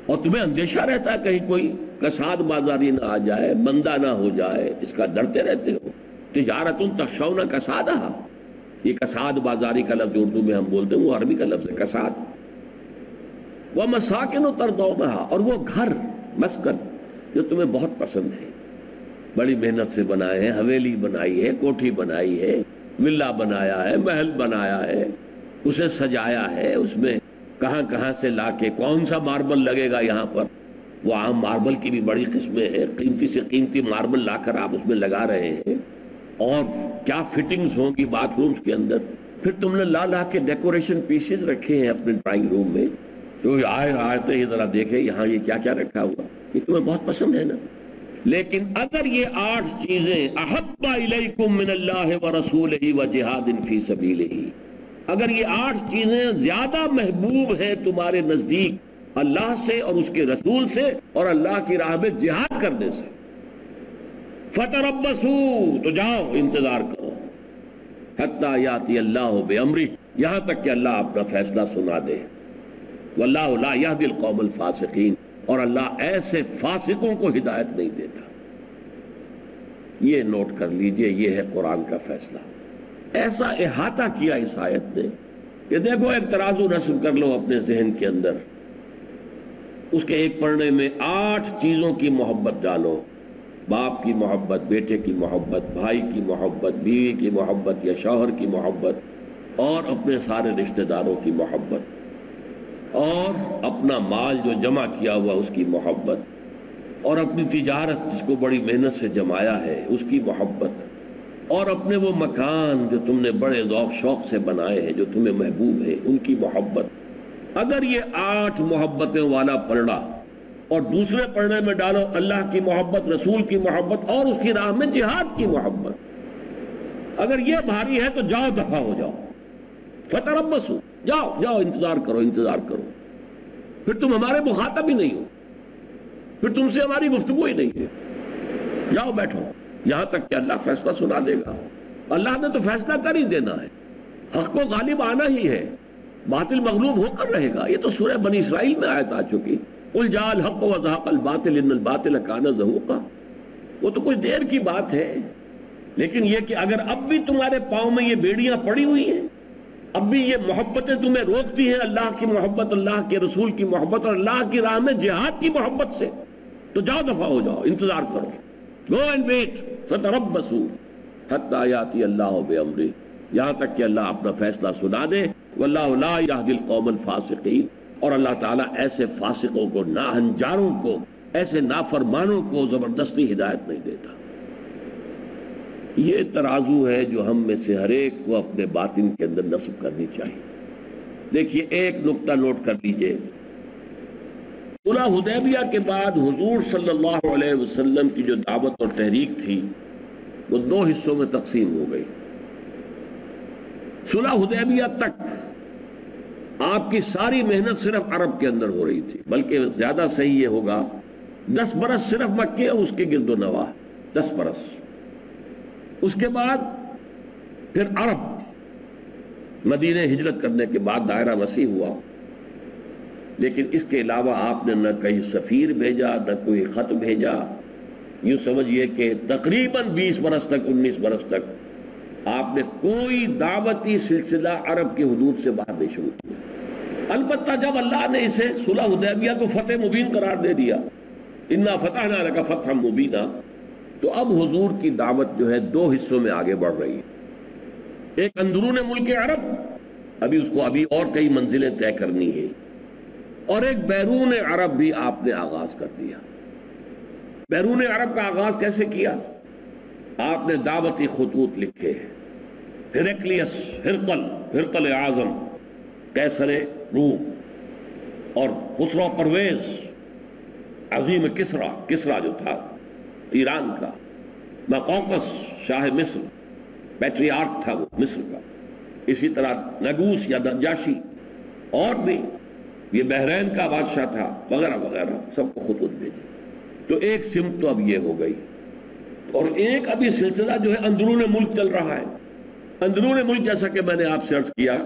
اور تمہیں اندیشہ رہتا ہے کہیں کوئی کساد بازاری نہ آ جائے، بندہ نہ ہو جائے، اس کا ڈرتے رہتے ہو۔ تجارت تخشون کسادہا، یہ کساد بازاری کا لفظ اردو میں ہم بولتے ہیں، وہ عربی کا لفظ ہے کساد۔ وَمَسَاكِنُ تَرْضَوْنَهَا، اور وہ گھر، مسکن جو تمہیں بہت پسند ہے، بڑی محنت سے بنائے ہیں، حویلی بنائی ہے، کوٹھی بنائی ہے، ولا بنایا ہے، محل بنایا ہے، اسے سجایا ہے، اس میں کہاں کہاں سے لا کے کون سا ماربل لگے گا یہاں پر، وہ عام ماربل کی بھی بڑی قسمیں ہیں، قیمتی سے قیمتی ماربل لا کر آپ اس میں لگا رہے ہیں، اور کیا فٹنگز ہوں گی باتھ رومز کے اندر، پھر تم نے لا لا کے ڈیکوریشن پیسز رکھے ہیں اپنے ڈرائنگ روم میں، جو آئے تو یہ ذرا دیکھیں یہاں یہ کیا کیا رکھا ہوا، یہ تمہیں بہت پسند ہے نا۔ لیکن اگر یہ 8 چیزیں احب الیکم من اللہ ورسولہ وجہاد فی سبیلہ، اگر یہ 8 چیزیں زیادہ محبوب ہیں تمہارے نزدیک اللہ سے اور اس کے رسول سے اور اللہ کی راہ میں جہاد کرنے سے، فتربصوا، تو جاؤ انتظار کرو، حتی یاتی اللہ بامرہ، یہاں تک کہ اللہ اپنا فیصلہ سنا دے، واللہ لا یہدی القوم الفاسقین، اور اللہ ایسے فاسقوں کو ہدایت نہیں دیتا۔ یہ نوٹ کر لیجئے، یہ ہے قرآن کا فیصلہ۔ ایسا احاطہ کیا اس آیت نے کہ دیکھو ایک ترازو نصب کر لو اپنے ذہن کے اندر، اس کے ایک پڑھنے میں 8 چیزوں کی محبت ڈالو، باپ کی محبت، بیٹے کی محبت، بھائی کی محبت، بیوی کی محبت یا شوہر کی محبت، اور اپنے سارے رشتہ داروں کی محبت، اور اپنا مال جو جمع کیا ہوا اس کی محبت، اور اپنی تجارت جس کو بڑی محنت سے جمایا ہے اس کی محبت، اور اپنے وہ مکان جو تم نے بڑے ذوق شوق سے بنائے ہیں جو تمہیں محبوب ہے ان کی محبت۔ اگر یہ 8 محبتیں والا پلڑا اور دوسرے پلڑے میں ڈالو اللہ کی محبت، رسول کی محبت اور اس کی راہ میں جہاد کی محبت، اگر یہ بھاری ہے تو جاؤ دفع ہو جاؤ، فتربصوا، جاؤ انتظار کرو، پھر تم ہمارے مخاطب ہی نہیں ہو، پھر تم سے ہماری گفتگو ہی نہیں ہے، جاؤ بیٹھو یہاں تک کہ اللہ فیصلہ سنا دے گا۔ اللہ نے تو فیصلہ کر ہی دینا ہے، حق کو غالب آنا ہی ہے، باطل مغلوب ہو کر رہے گا۔ یہ تو سورہ بنی اسرائیل میں آیت آ چکی، قل جاء الحق وزهق الباطل ان الباطل كان زهوقا، وہ تو کوئی دیر کی بات ہے، لیکن یہ کہ اگر اب بھی تمہارے پاؤں میں یہ بیڑیاں پڑی ہوئی ہیں، اب بھی یہ محبتیں تمہیں روکتی ہیں، اللہ کی محبت، اللہ کے رسول کی محبت اور اللہ کی راہ میں جہاد کی محبت سے، تو جاؤ دفع ہو جاؤ، انتظار کرو، گو اینڈ ویٹ، فتربصوا حتی یاتی اللہ بامرہ، یہاں تک کہ اللہ اپنا فیصلہ سنا دے، واللہ لا یہدی القوم الفاسقین، اور اللہ تعالیٰ ایسے فاسقوں کو، ناہنجاروں کو، ایسے نافرمانوں کو زبردستی ہدایت نہیں دیتا۔ یہ ترازو ہے جو ہم میں سے ہر ایک کو اپنے باطن کے اندر نصب کرنی چاہیے۔ دیکھیے ایک نقطہ نوٹ کر لیجئے، صلح حدیبیہ کے بعد حضور صلی اللہ علیہ وسلم کی جو دعوت اور تحریک تھی وہ 2 حصوں میں تقسیم ہو گئی۔ صلح حدیبیہ تک آپ کی ساری محنت صرف عرب کے اندر ہو رہی تھی، بلکہ زیادہ صحیح یہ ہوگا 10 برس صرف مکے اور اس کے گرد و نواح، 10 برس، اس کے بعد پھر عرب، مدینہ ہجرت کرنے کے بعد دائرہ وسیع ہوا، لیکن اس کے علاوہ آپ نے نہ کہیں سفیر بھیجا، نہ کوئی خط بھیجا، یوں سمجھئے کہ تقریباً 20 برس تک، 19 برس تک آپ نے کوئی دعوتی سلسلہ عرب کی حدود سے باہر نہیں شروع کیا۔ البتہ جب اللہ نے اسے صلح حدیبیہ کو فتح مبین قرار دے دیا، انا فتحنا لک فتحا مبینا، تو اب حضور کی دعوت جو ہے 2 حصوں میں آگے بڑھ رہی ہے۔ ایک اندرون ملک عرب، ابھی اس کو اور کئی منزلیں طے کرنی ہے، اور ایک بیرون عرب بھی آپ نے آغاز کر دیا۔ بیرون عرب کا آغاز کیسے کیا؟ آپ نے دعوتی خطوط لکھے، ہرقل اعظم، قیصر روم، اور خسرو پرویز، عظیم کسرا جو تھا ایران کا، مقوقس شاہ مصر پیٹریارک تھا وہ مصر کا، اسی طرح نگوس یا نجاشی اور بھی یہ بحرین کا بادشاہ تھا وغیرہ وغیرہ، سب کو خطوط بھیجے. تو ایک سمت تو اب یہ ہو گئی، اور ایک ابھی سلسلہ جو ہے اندرون ملک چل رہا ہے. اندرون ملک جیسا کہ میں نے آپ سے عرض کیا،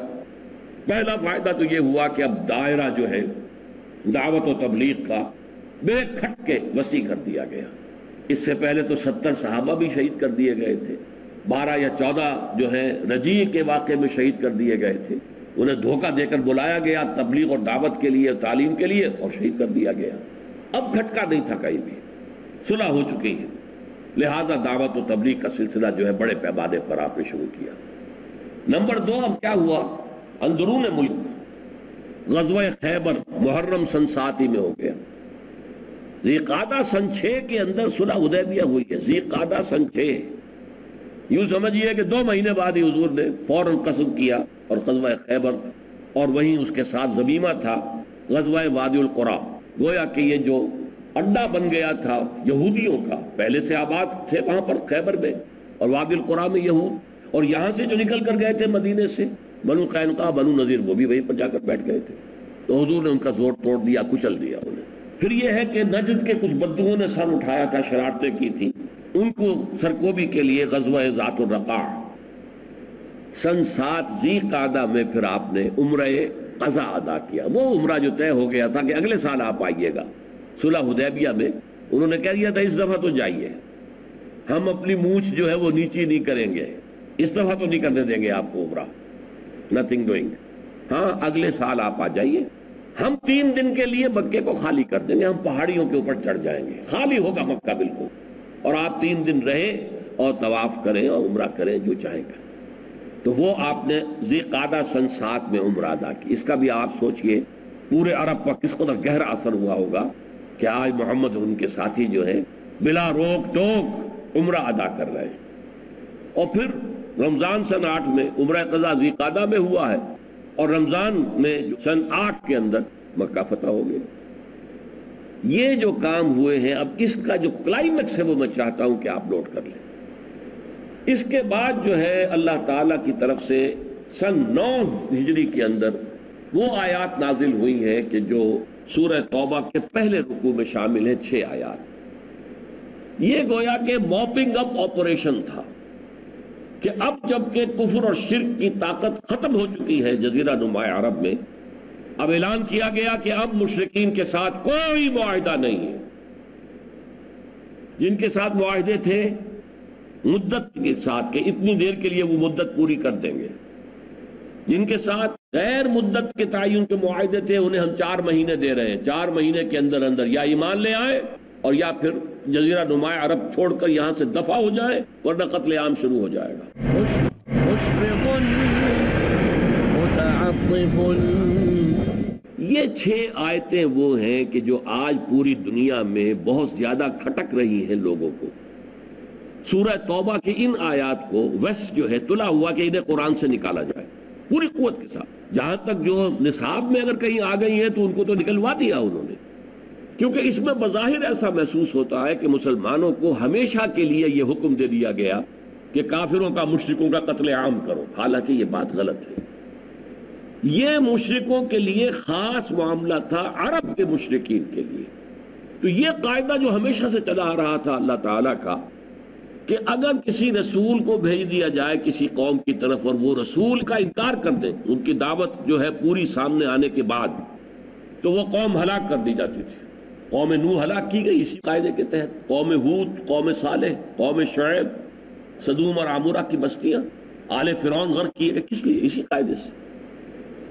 پہلا فائدہ تو یہ ہوا کہ اب دائرہ جو ہے دعوت و تبلیغ کا بے کھٹ کے وسیع کر دیا گیا. اس سے پہلے تو 70 صحابہ بھی شہید کر دیے گئے تھے، 12 یا 14 جو ہے رجیع کے واقعے میں شہید کر دیے گئے تھے. انہیں دھوکہ دے کر بلایا گیا تبلیغ اور دعوت کے لیے، تعلیم کے لیے، اور شہید کر دیا گیا. اب کھٹکا نہیں تھا کہیں بھی، صلح ہو چکی ہے. لہذا دعوت و تبلیغ کا سلسلہ جو ہے بڑے پیمانے پر آپ نے شروع کیا. نمبر 2 اب کیا ہوا، اندرون ملک غزوہ خیبر محرم سن 7 میں ہو گیا. ذی قعدہ سن 6 کے اندر صلح حدیبیہ ہوئی ہے. ذی قعدہ سن 6، یوں سمجھیے کہ 2 مہینے بعد ہی حضور نے فوراً قصد کیا اور غزوہ خیبر، اور وہیں اس کے ساتھ ضمیمہ تھا غزوہ وادی القریٰ. گویا کہ یہ جو اڈا بن گیا تھا یہودیوں کا، پہلے سے آباد تھے وہاں پر خیبر میں اور وادی القریٰ میں یہود، اور یہاں سے جو نکل کر گئے تھے مدینے سے بنو قینقاع بنو نذیر، وہ بھی وہیں پر جا کر بیٹھ گئے تھے. تو حضور نے ان کا زور توڑ دیا، کچل دیا انہیں. پھر یہ ہے کہ نجد کے کچھ بدوؤں نے سر اٹھایا تھا، شرارتیں کی تھی، ان کو سرکوبی کے لیے غزوہ ذات الرقاع سن 7 ذی قعدہ میں پھر آپ نے عمرہ قضا ادا کیا. وہ عمرہ جو طے ہو گیا تھا کہ اگلے سال آپ آئیے گا. صلح حدیبیہ میں انہوں نے کہہ دیا تھا اس دفعہ تو جائیے، ہم اپنی مونچھ جو ہے وہ نیچی نہیں کریں گے، اس دفعہ تو نہیں کرنے دیں گے آپ کو عمرہ، نتھنگ ڈوئنگ. ہاں اگلے سال آپ آ جائیے، ہم 3 دن کے لیے مکے کو خالی کر دیں گے، ہم پہاڑیوں کے اوپر چڑھ جائیں گے، خالی ہوگا مکہ بالکل، اور آپ 3 دن رہیں اور طواف کریں اور عمرہ کریں جو چاہیں کریں. تو وہ آپ نے ذی قعدہ سن 7 میں عمرہ ادا کی. اس کا بھی آپ سوچئے پورے عرب پر کس قدر گہرا اثر ہوا ہوگا کہ آج محمد اور ان کے ساتھی جو ہیں بلا روک ٹوک عمرہ ادا کر رہے ہیں. اور پھر رمضان سن 8 میں عمرہ قضا ذی قعدہ میں ہوا ہے، اور رمضان میں سن 8 کے اندر مکہ فتح ہو گیا. یہ جو کام ہوئے ہیں، اب اس کا جو کلائمیکس ہے وہ میں چاہتا ہوں کہ آپ نوٹ کر لیں. اس کے بعد جو ہے اللہ تعالیٰ کی طرف سے سن 9 ہجری کے اندر وہ آیات نازل ہوئی ہیں کہ جو سورہ توبہ کے پہلے رکوع میں شامل ہیں. 6 آیات. یہ گویا کہ موپنگ اپ آپریشن تھا کہ اب جب کہ کفر اور شرک کی طاقت ختم ہو چکی ہے جزیرہ نما عرب میں، اب اعلان کیا گیا کہ اب مشرکین کے ساتھ کوئی معاہدہ نہیں ہے. جن کے ساتھ معاہدے تھے مدت کے ساتھ کہ اتنی دیر کے لیے وہ مدت پوری کر دیں گے، جن کے ساتھ غیر مدت کے تعین کے معاہدے تھے انہیں ہم 4 مہینے دے رہے ہیں، 4 مہینے کے اندر اندر یا ایمان لے آئے اور یا پھر جزیرہ نما عرب چھوڑ کر یہاں سے دفع ہو جائے، ورنہ قتل عام شروع ہو جائے گا. مشفق متعطف. یہ 6 آیتیں وہ ہیں کہ جو آج پوری دنیا میں بہت زیادہ کھٹک رہی ہیں لوگوں کو. سورہ توبہ کی ان آیات کو ویسٹ جو ہے تلا ہوا کہ انہیں قرآن سے نکالا جائے پوری قوت کے ساتھ. جہاں تک جو نصاب میں اگر کہیں آ گئی ہیں تو ان کو تو نکلوا دیا انہوں نے، کیونکہ اس میں بظاہر ایسا محسوس ہوتا ہے کہ مسلمانوں کو ہمیشہ کے لیے یہ حکم دے دیا گیا کہ کافروں کا مشرکوں کا قتل عام کرو، حالانکہ یہ بات غلط ہے. یہ مشرکوں کے لیے خاص معاملہ تھا، عرب کے مشرکین کے لیے. تو یہ قاعدہ جو ہمیشہ سے چلا آ رہا تھا اللہ تعالیٰ کا کہ اگر کسی رسول کو بھیج دیا جائے کسی قوم کی طرف اور وہ رسول کا انکار کر دے، ان کی دعوت جو ہے پوری سامنے آنے کے بعد، تو وہ قوم ہلاک کر دی جاتی تھی. قوم نوح ہلاک کی گئی اسی قاعدے کے تحت، قوم ہود، قوم صالح، قوم شعیب، سدوم اور عمورہ کی بستیاں، آل فرعون غرق کیے گئے. کس لیے؟ اسی قاعدے سے.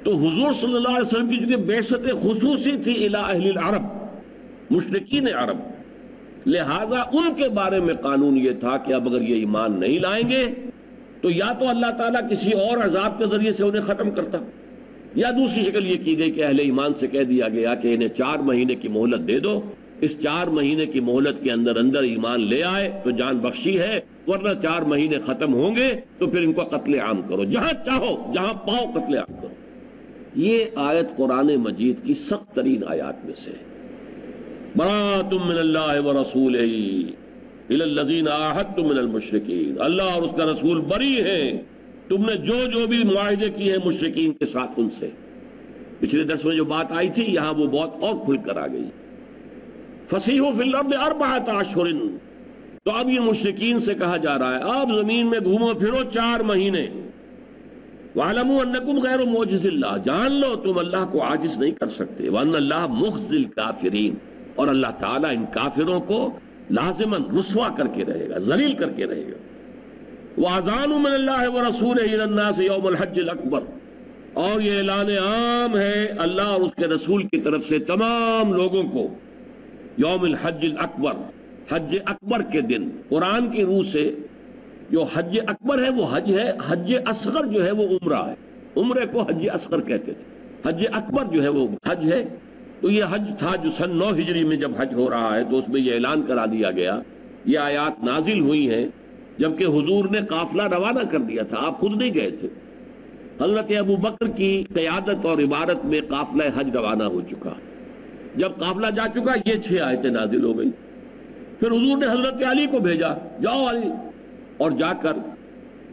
تو حضور صلی اللہ علیہ وسلم کی جو بعثت خصوصی تھی الی اہل العرب، مشرکین عرب، لہذا ان کے بارے میں قانون یہ تھا کہ اب اگر یہ ایمان نہیں لائیں گے تو یا تو اللہ تعالیٰ کسی اور عذاب کے ذریعے سے انہیں ختم کرتا، یا دوسری شکل یہ کی گئی کہ اہل ایمان سے کہہ دیا گیا کہ انہیں 4 مہینے کی مہلت دے دو، اس 4 مہینے کی مہلت کے اندر اندر ایمان لے آئے تو جان بخشی ہے، ورنہ 4 مہینے ختم ہوں گے تو پھر ان کو قتل عام کرو، جہاں چاہو جہاں پاؤ قتل عام کرو. یہ آیت قرآن مجید کی سخت ترین آیات میں سے ہے. براۃ من اللہ ورسولہ الی الذین عاہدتم من المشرکین، اللہ اور اس کا رسول بری ہیں تم نے جو بھی معاہدے کیے ہیں مشرکین کے ساتھ ان سے۔ پچھلے درس میں جو بات آئی تھی یہاں وہ بہت اور کھل کر آ گئی۔ فسیحوا فی الارض اربعۃ اشہر، تو اب یہ مشرکین سے کہا جا رہا ہے آپ زمین میں گھومو پھرو 4 مہینے۔ وَاعْلَمُوا أَنَّكُمْ غَيْرُ مُعْجِزِ اللَّهِ، جان لو تم اللہ کو عاجز نہیں کر سکتے۔ وَأَنَّ اللَّهَ مُخْزِي الْكَافِرِينَ، اور اللہ تعالیٰ ان کافروں کو لازماً رسوا کر کے رہے گا، ذلیل کر کے رہے گا۔ وَأَذَانٌ مِّنَ اللَّهِ وَرَسُولِهِ إِلَى النَّاسِ يَوْمَ الْحَجِّ الْأَكْبَرِ، اور یہ اعلان عام ہے اللہ اور اس کے رسول کی طرف سے تمام لوگوں کو یوم الحج الاکبر، حج اکبر کے دن۔ قرآن کی روح سے جو حج اکبر ہے وہ حج ہے، حج اصغر جو ہے وہ عمرہ ہے، عمرے کو حج اصغر کہتے تھے، حج اکبر جو ہے وہ حج ہے۔ تو یہ حج تھا جو سن 9 ہجری میں جب حج ہو رہا ہے تو اس میں یہ اعلان کرا دیا گیا، یہ آیات نازل ہوئی ہیں جبکہ حضور نے قافلہ روانہ کر دیا تھا، آپ خود نہیں گئے تھے۔ حضرت ابو بکر کی قیادت اور عبارت میں قافلہ حج روانہ ہو چکا، جب قافلہ جا چکا یہ 6 آیتیں نازل ہو گئی۔ پھر حضور نے حضرت علی کو بھیجا، جاؤ علی، اور جا کر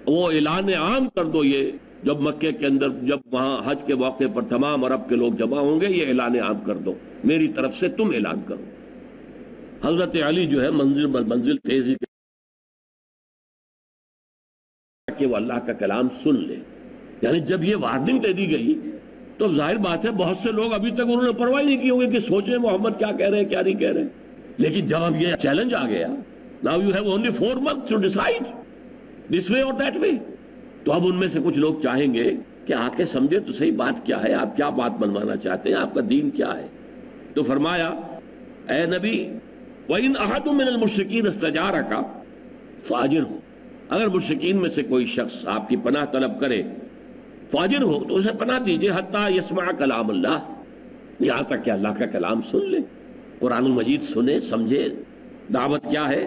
وہ اعلان عام کر دو، یہ جب مکے کے اندر جب وہاں حج کے موقع پر تمام عرب کے لوگ جمع ہوں گے یہ اعلان عام کر دو، میری طرف سے تم اعلان کرو۔ حضرت علی جو ہے منزل تیزی کہ وہ اللہ کا کلام سن لے، یعنی جب یہ وارننگ دے دی گئی تو ظاہر بات ہے بہت سے لوگ ابھی تک انہوں نے پرواہ نہیں کی ہوگی کہ سوچیں محمد کیا کہہ رہے ہیں کیا نہیں کہہ رہے، لیکن جب اب یہ چیلنج آ گیا، now you have only 4 months to decide this way or that way، تو اب ان میں سے کچھ لوگ چاہیں گے کہ آ کے سمجھے تو صحیح بات کیا ہے، آپ کیا بات منوانا چاہتے ہیں، آپ کا دین کیا ہے۔ تو فرمایا اے نبی وَإِنْ أَحَدٌ مِّنَ الْمُشْرِكِينَ اسْتَجَارَكَ فَأَجِرْهُ، اگر مشرکین میں سے کوئی شخص آپ کی پناہ طلب کرے فاجر ہو تو اسے پناہ دیجئے، حتیٰ یسمع کلام اللہ، یہاں تک کہ اللہ کا کلام سن لے، قرآن مجید سنے سمجھے دعوت کیا ہے۔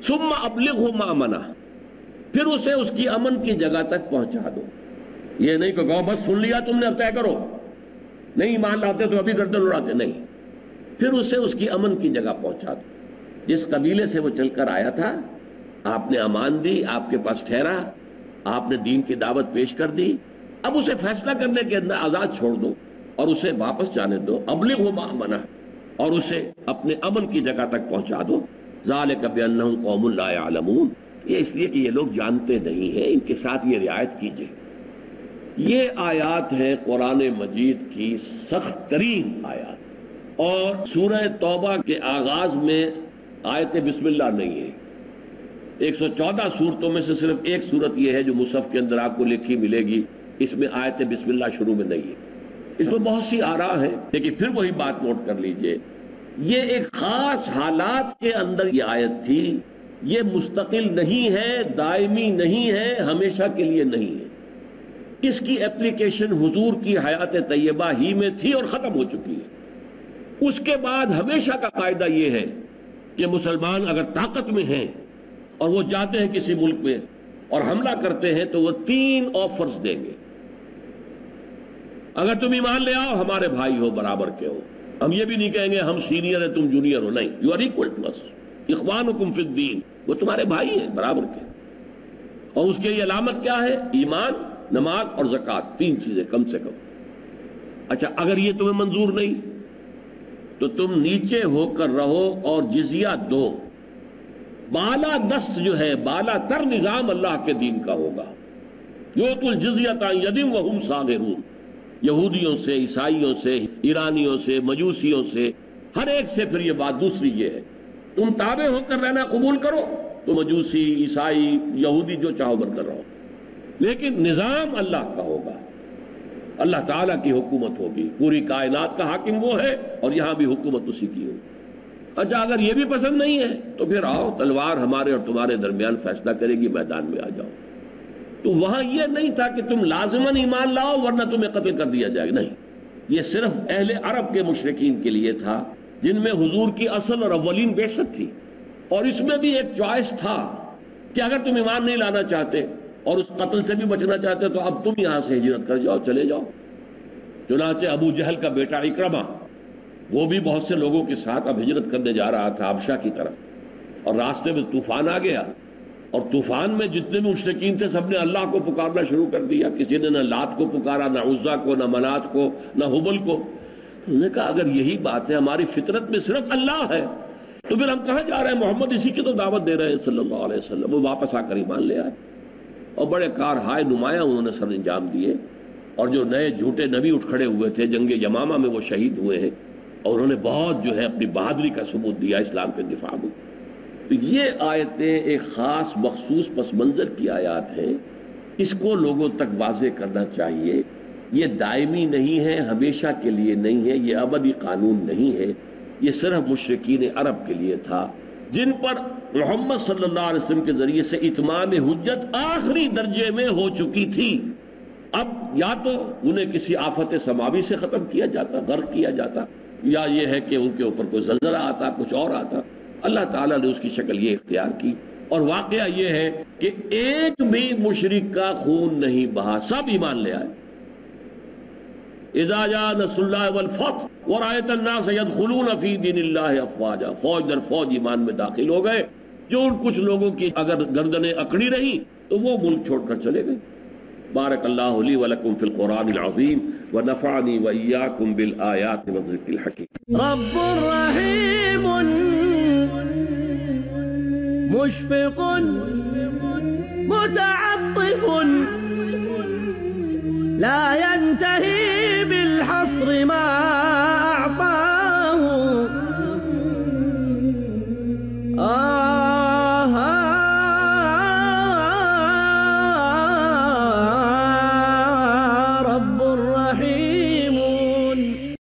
ثم ابلغہ مأمنہ، پھر اسے اس کی امن کی جگہ تک پہنچا دو، یہ نہیں کہ کہو بس سن لیا تم نے اب طے کرو، نہیں ایمان لاتے تو ابھی گردن اڑاتے، نہیں، پھر اسے اس کی امن کی جگہ پہنچا دو۔ جس قبیلے سے وہ چل کر آیا تھا آپ نے امان دی، آپ کے پاس ٹھہرا، آپ نے دین کی دعوت پیش کر دی، اب اسے فیصلہ کرنے کے اندر آزاد چھوڑ دو اور اسے واپس جانے دو، ابلغہ مأمنہ، اور اسے اپنے امن کی جگہ تک پہنچا دو۔ ذالک بأنہم قوم لا یعلمون، یہ اس لیے کہ یہ لوگ جانتے نہیں ہیں، ان کے ساتھ یہ رعایت کیجئے۔ یہ آیات ہیں قرآن مجید کی سخت ترین آیات، اور سورہ توبہ کے آغاز میں آیت بسم اللہ نہیں ہے۔ 114 سورتوں میں سے صرف ایک سورت یہ ہے جو مصحف کے اندر آپ کو لکھی ملے گی، اس میں آیت بسم اللہ شروع میں نہیں ہے۔ اس میں بہت سی آراء ہیں، لیکن پھر وہی بات نوٹ کر لیجئے، یہ ایک خاص حالات کے اندر یہ آیت تھی، یہ مستقل نہیں ہے، دائمی نہیں ہے، ہمیشہ کے لیے نہیں ہے۔ اس کی اپلیکیشن حضور کی حیات طیبہ ہی میں تھی اور ختم ہو چکی ہے۔ اس کے بعد ہمیشہ کا قاعدہ یہ ہے کہ مسلمان اگر طاقت میں ہیں اور وہ جاتے ہیں کسی ملک میں اور حملہ کرتے ہیں تو وہ 3 آفرز دیں گے۔ اگر تم ایمان لے آؤ ہمارے بھائی ہو، برابر کے ہو، ہم یہ بھی نہیں کہیں گے ہم سینئر ہیں تم جونیئر ہو، نہیں، یو آر ایکول ٹو اس، اخوانکم فی الدین، وہ تمہارے بھائی ہیں برابر کے۔ اور اس کے یہ علامت کیا ہے؟ ایمان، نماز اور زکوٰۃ، 3 چیزیں کم سے کم۔ اچھا اگر یہ تمہیں منظور نہیں تو تم نیچے ہو کر رہو اور جزیہ دو۔ بالا دست جو ہے، بالا تر نظام اللہ کے دین کا ہوگا۔ یؤتوا الجزیۃ عن ید وہم صاغرون، یہودیوں سے، عیسائیوں سے، ایرانیوں سے، مجوسیوں سے، ہر ایک سے۔ پھر یہ بات دوسری یہ ہے تم تابع ہو کر رہنا قبول کرو تو مجوسی، عیسائی، یہودی جو چاہو بن کر رہو، لیکن نظام اللہ کا ہوگا، اللہ تعالیٰ کی حکومت ہوگی، پوری کائنات کا حاکم وہ ہے اور یہاں بھی حکومت اسی کی ہوگی۔ اچھا اگر یہ بھی پسند نہیں ہے تو پھر آؤ، تلوار ہمارے اور تمہارے درمیان فیصلہ کرے گی، میدان میں آ جاؤ۔ تو وہاں یہ نہیں تھا کہ تم لازماً ایمان لاؤ ورنہ تمہیں قتل کر دیا جائے گا، نہیں، یہ صرف اہل عرب کے مشرکین کے لیے تھا جن میں حضور کی اصل اور اولین بعثت تھی، اور اس میں بھی ایک چوائس تھا کہ اگر تم ایمان نہیں لانا چاہتے اور اس قتل سے بھی بچنا چاہتے تو اب تم یہاں سے ہجرت کر جاؤ، چلے جاؤ۔ چنانچہ ابو جہل کا بیٹا اکرمہ وہ بھی بہت سے لوگوں کے ساتھ اب ہجرت کرنے جا رہا تھا حبشہ کی طرف، اور راستے میں طوفان آ گیا، اور طوفان میں جتنے بھی مشرکین تھے سب نے اللہ کو پکارنا شروع کر دیا، کسی نے نہ لات کو پکارا، نہ عزا کو، نہ منات کو، نہ حبل کو۔ انہوں نے کہا اگر یہی بات ہے، ہماری فطرت میں صرف اللہ ہے، تو پھر ہم کہاں جا رہے ہیں؟ محمد اسی کی تو دعوت دے رہے ہیں صلی اللہ علیہ وسلم۔ وہ واپس آ کر ایمان لے آئے اور بڑے کار ہائے نمایاں انہوں نے سر انجام دیے، اور جو نئے جھوٹے نبی اٹھ کھڑے ہوئے تھے جنگ یمامہ میں وہ شہید ہوئے ہیں، اور انہوں نے بہت جو ہے اپنی بہادری کا ثبوت دیا اسلام کے دفاع میں۔ تو یہ آیتیں ایک خاص مخصوص پس منظر کی آیات ہیں، اس کو لوگوں تک واضح کرنا چاہیے۔ یہ دائمی نہیں ہے، ہمیشہ کے لیے نہیں ہے، یہ ابدی قانون نہیں ہے، یہ صرف مشرکین عرب کے لیے تھا جن پر محمد صلی اللہ علیہ وسلم کے ذریعے سے اتمام حجت آخری درجے میں ہو چکی تھی۔ اب یا تو انہیں کسی آفت سماوی سے ختم کیا جاتا، غرق کیا جاتا، یا یہ ہے کہ ان کے اوپر کوئی زلزلہ آتا، کچھ اور آتا۔ اللہ تعالیٰ نے اس کی شکل یہ اختیار کی، اور واقعہ یہ ہے کہ ایک بھی مشرک کا خون نہیں بہا، سب ایمان لے آئے۔ اذا جاء نصر اللہ والفتح ورأیت الناس يدخلون فی دین اللہ افواجا، فوج در فوج ایمان میں داخل ہو گئے۔ جو ان کچھ لوگوں کی اگر گردنیں اکڑی رہی تو وہ ملک چھوڑ کر چلے گئے۔ بارک اللہ لی ولکم فی القرآن العظیم ونفعنی وإیاکم بالآیات والذکر الحکیم۔ رب رحیم مشفق متعطف لا